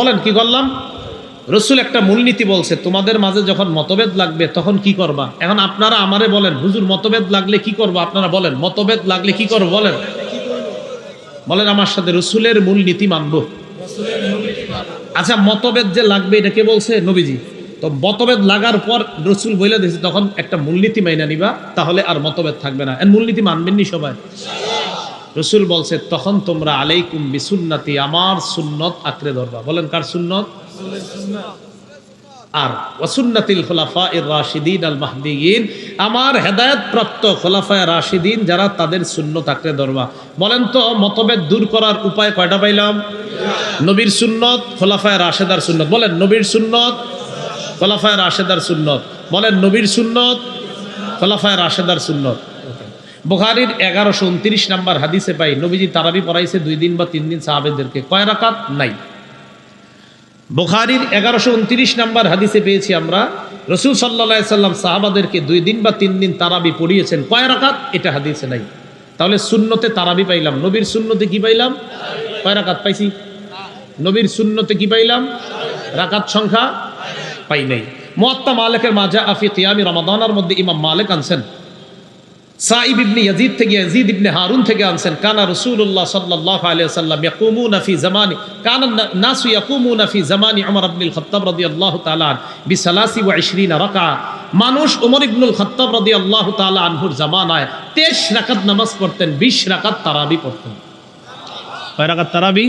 বলেন, কি করলাম? রাসূল একটা মূলনীতি বলছে, তোমাদের মাঝে যখন মতভেদ লাগবে তখন কি করবা। এখন আপনারা আমারে বলেন, হুজুর মতভেদ লাগলে কি করব? আপনারা বলেন, মতভেদ লাগলে কি করব? বলেন, বলেন আমার সাথে, রাসূলের মূলনীতি মানব। আচ্ছা, মতভেদ যে লাগবে এটা কে বলছে? নবীজি। তো মতভেদ লাগার পর রাসূল বলে দিয়েছে, তখন একটা মূলনীতি মাইনা নিবা, তাহলে আর মতভেদ থাকবে না। এর মূলনীতি মানবেননি সবাই? রাসূল বলছে, তখন তোমরা আলাইকুম বিসুন্নতি, আমার সুন্নত আঁকড়ে ধরবা। বলেন, কার সুন্নত? আর ওয়াসুন্নাতিল খুলাফায়ে রাশিদিন আল মাহদিয়িন, আমার হেদায়েত প্রাপ্ত খুলাফায়ে রাশিদিন যারা, তাদের সুন্নত আঁকড়ে ধরবা। বলেন তো, মতভেদ দূর করার উপায় কয়টা পাইলাম? নবীর সুন্নত, খুলাফায়ে রাশিদার সুন্নত। বলেন, নবীর সুন্নত, খুলাফায়ে রাশিদার সুন্নত। বলেন, নবীর সুন্নত, খুলাফায়ে রাশিদার সুন্নত। বুখারীর 1129 নম্বর হাদিসে পাই, নবীজি তারাবি পড়াইছে 2 দিন বা 3 দিন সাহাবেদেরকে। কয় রাকাত? নাই। বুখারীর 1129 নম্বর হাদিসে পেয়েছি আমরা, রাসূল সাল্লাল্লাহু আলাইহি সাল্লাম সাহাবাদেরকে 2 দিন বা 3 দিন তারাবি পড়িয়েছেন। কয় রাকাত? এটা হাদিসে নাই। তাহলে সুন্নতে তারাবি পাইলাম, নবীর সুন্নতে কি পাইলাম? কয় রাকাত পাইছি? নবীর সুন্নতে কি পাইলাম? রাকাত সংখ্যা পাই নাই। মুয়াত্তা মালিকের মাজা আফি কিয়ামি রমাদানের মধ্যে ইমাম মালিক আনছেন, সাইব ইবনে ইয়াজিদ থেকে, ইয়াজিদ ইবনে হারুন থেকে আনছেন, কানা রাসূলুল্লাহ সাল্লাল্লাহু আলাইহি ওয়াসাল্লাম ইয়াকুমুনা ফি জামানি, কানা নাসু ইয়াকুমুনা ফি জামানি উমর ইবনুল খাত্তাব রাদিয়াল্লাহু তাআলা বি 23 রাকাত। মানুষ ওমর ইবনুল খাত্তাব রাদিয়াল্লাহু তাআলা আনহুর জামানায় 23 রাকাত নামাজ পড়তেন, 20 রাকাত তারাবি পড়তেন। কয় রাকাত তারাবি?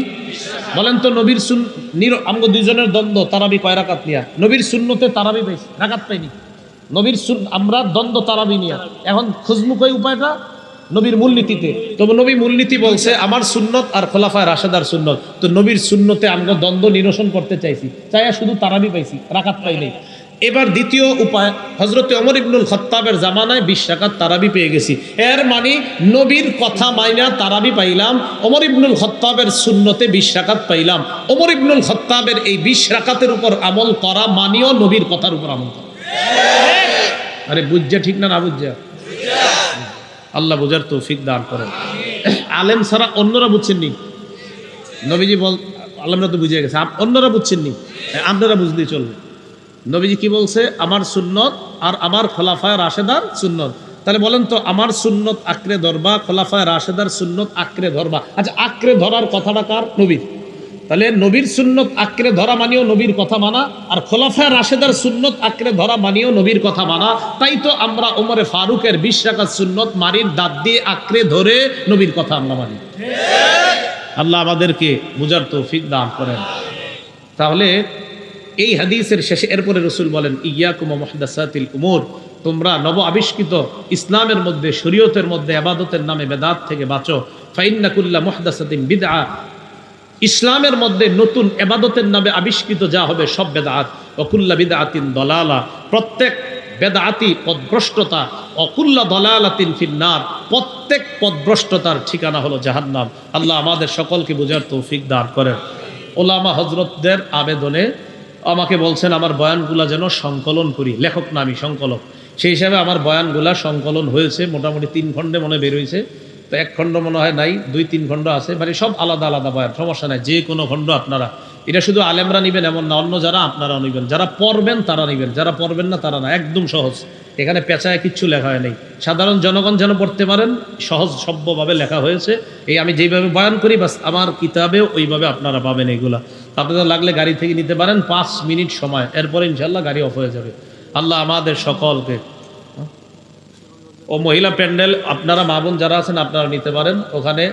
বলেন তো, নবীর আমগো দুইজনের দ্বন্দ্ব, তারাবি কয় রাকাত নিয়া? নবীর সুন্নতে তারাবি পাইছি, রাকাত পাইনি। নবীর আমরা দ্বন্দ্ব তারাবি নিয়া। এখন খুঁজমু কই উপায়টা? নবীর মূলনীতিতে। তবে নবী মূলনীতি বলছে আমার সুন্নত আর খোলাফায়ে রাশেদার সুন্নত। তো নবীর সুন্নতে আমরা দ্বন্দ্ব নিরসন করতে চাইছি, চাইয়া শুধু তারাবি পাইছি, রাকাত পাই নাই। এবার দ্বিতীয় উপায়, হযরতে ওমর ইবনুল খাত্তাবের জামানায় 20 রাকাত তারাবি পেয়ে গেছি। এর মানে নবীর কথা মাইনা তারাবি পাইলাম, ওমর ইবনুল খাত্তাবের সুন্নতে 20 রাকাত পাইলাম। ওমর ইবনুল খাত্তাবের এই 20 রাকাতের উপর আমল করা মানিও নবীর কথার উপর আমল করা। আরে বুঝা ঠিক না, না বুঝা? আল্লাহ বুঝার তৌফিক দান করেন। আলেম ছাড়া অন্যরা বুঝছেননি? নবীজি আলেমরা তো বুঝে গেছে, অন্যরা বুঝছেননি, আপনারা বুঝলেই চলবে। নবীজি কি বলছে? আমার সুন্নত আর আমার খোলাফায়ে রাশেদার সুন্নত। তাহলে বলেন তো, আমার সুন্নত আঁকড়ে ধরবা, খোলাফায়ে রাশেদার সুন্নত আঁকড়ে ধরবা। আচ্ছা, আঁকড়ে ধরার কথাটা কার? নবীর। তাহলে নবীর সুন্নত আঁকড়ে ধরা মানিও নবীর কথা মানা, আর খোলাফায়ে রাশেদার সুন্নত আঁকড়ে ধরা মানিও নবীর কথা মানা। তাই তো আমরা ওমরে ফারুকের 20 রাকাত সুন্নত মারির দাঁত দিয়ে আঁকড়ে ধরে নবীর কথা আমরা মানি। আল্লাহ আমাদেরকে বুঝার তৌফিক দান করেন। তাহলে এই হাদিসের শেষে এরপরে রসুল বলেন, ইয়াকুম ওয়া মুহদাসাতিল উমুর, তোমরা নব আবিষ্কৃত ইসলামের মধ্যে, শরীয়তের মধ্যে ইবাদতের নামে বেদাত থেকে বাঁচো। ফাইন্না কুল্লা মুহদাসাতিন বিদআ, ইসলামের মধ্যে নতুন ইবাদতের নামে আবিষ্কৃত যা হবে সব বেদাত। ওয়া কুল্লা বিদআতিন দালালা, প্রত্যেক বেদাতি পথভ্রষ্টতা। ওয়া কুল্লা দালালাতিন ফিন্নার, প্রত্যেক পথভ্রষ্টতার ঠিকানা হলো জাহান্নাম। আল্লাহ আমাদের সকলকে বুঝার তৌফিক দান করেন। ওলামা হযরতদের আবেদনে আমাকে বলছেন আমার বয়ানগুলা যেন সংকলন করি, লেখক না আমি, সংকলক। সেই হিসাবে আমার বয়ানগুলা সংকলন হয়েছে, মোটামুটি 3 খণ্ডে মনে বের হয়েছে। তো 1 খণ্ড মনে হয় নাই, 2-3 খণ্ড আছে, মানে সব আলাদা আলাদা বয়ান, সমস্যা নাই। যে কোনো খণ্ড আপনারা, এটা শুধু আলেমরা নিবেন এমন না, অন্য যারা আপনারা নিবেন, যারা পড়বেন তারা নিবেন, যারা পড়বেন না তারা না। একদম সহজ, এখানে পেঁচায় কিচ্ছু লেখা হয় নাই। সাধারণ জনগণ যেন পড়তে পারেন, সহজ সভ্যভাবে লেখা হয়েছে। এই আমি যেইভাবে বয়ান করি বাস আমার কিতাবেও ওইভাবে আপনারা পাবেন এইগুলা। আপনাদের লাগলে গাড়ি থেকে নিতে পারেন, 5 মিনিট সময়, এরপরে ইনশাল্লাহ গাড়ি অফ হয়ে যাবে। আল্লাহ আমাদের সকলকে, ও মহিলা প্যান্ডেল আপনারা মা বোন যারা আছেন আপনারা নিতে পারেন। ওখানে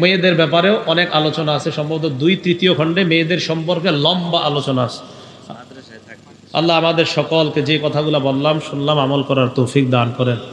মেয়েদের ব্যাপারেও অনেক আলোচনা আছে, সম্ভবত 2-3 খণ্ডে মেয়েদের সম্পর্কে লম্বা আলোচনা আছে। আল্লাহ আমাদের সকলকে যে কথাগুলো বললাম শুনলাম আমল করার তৌফিক দান করেন।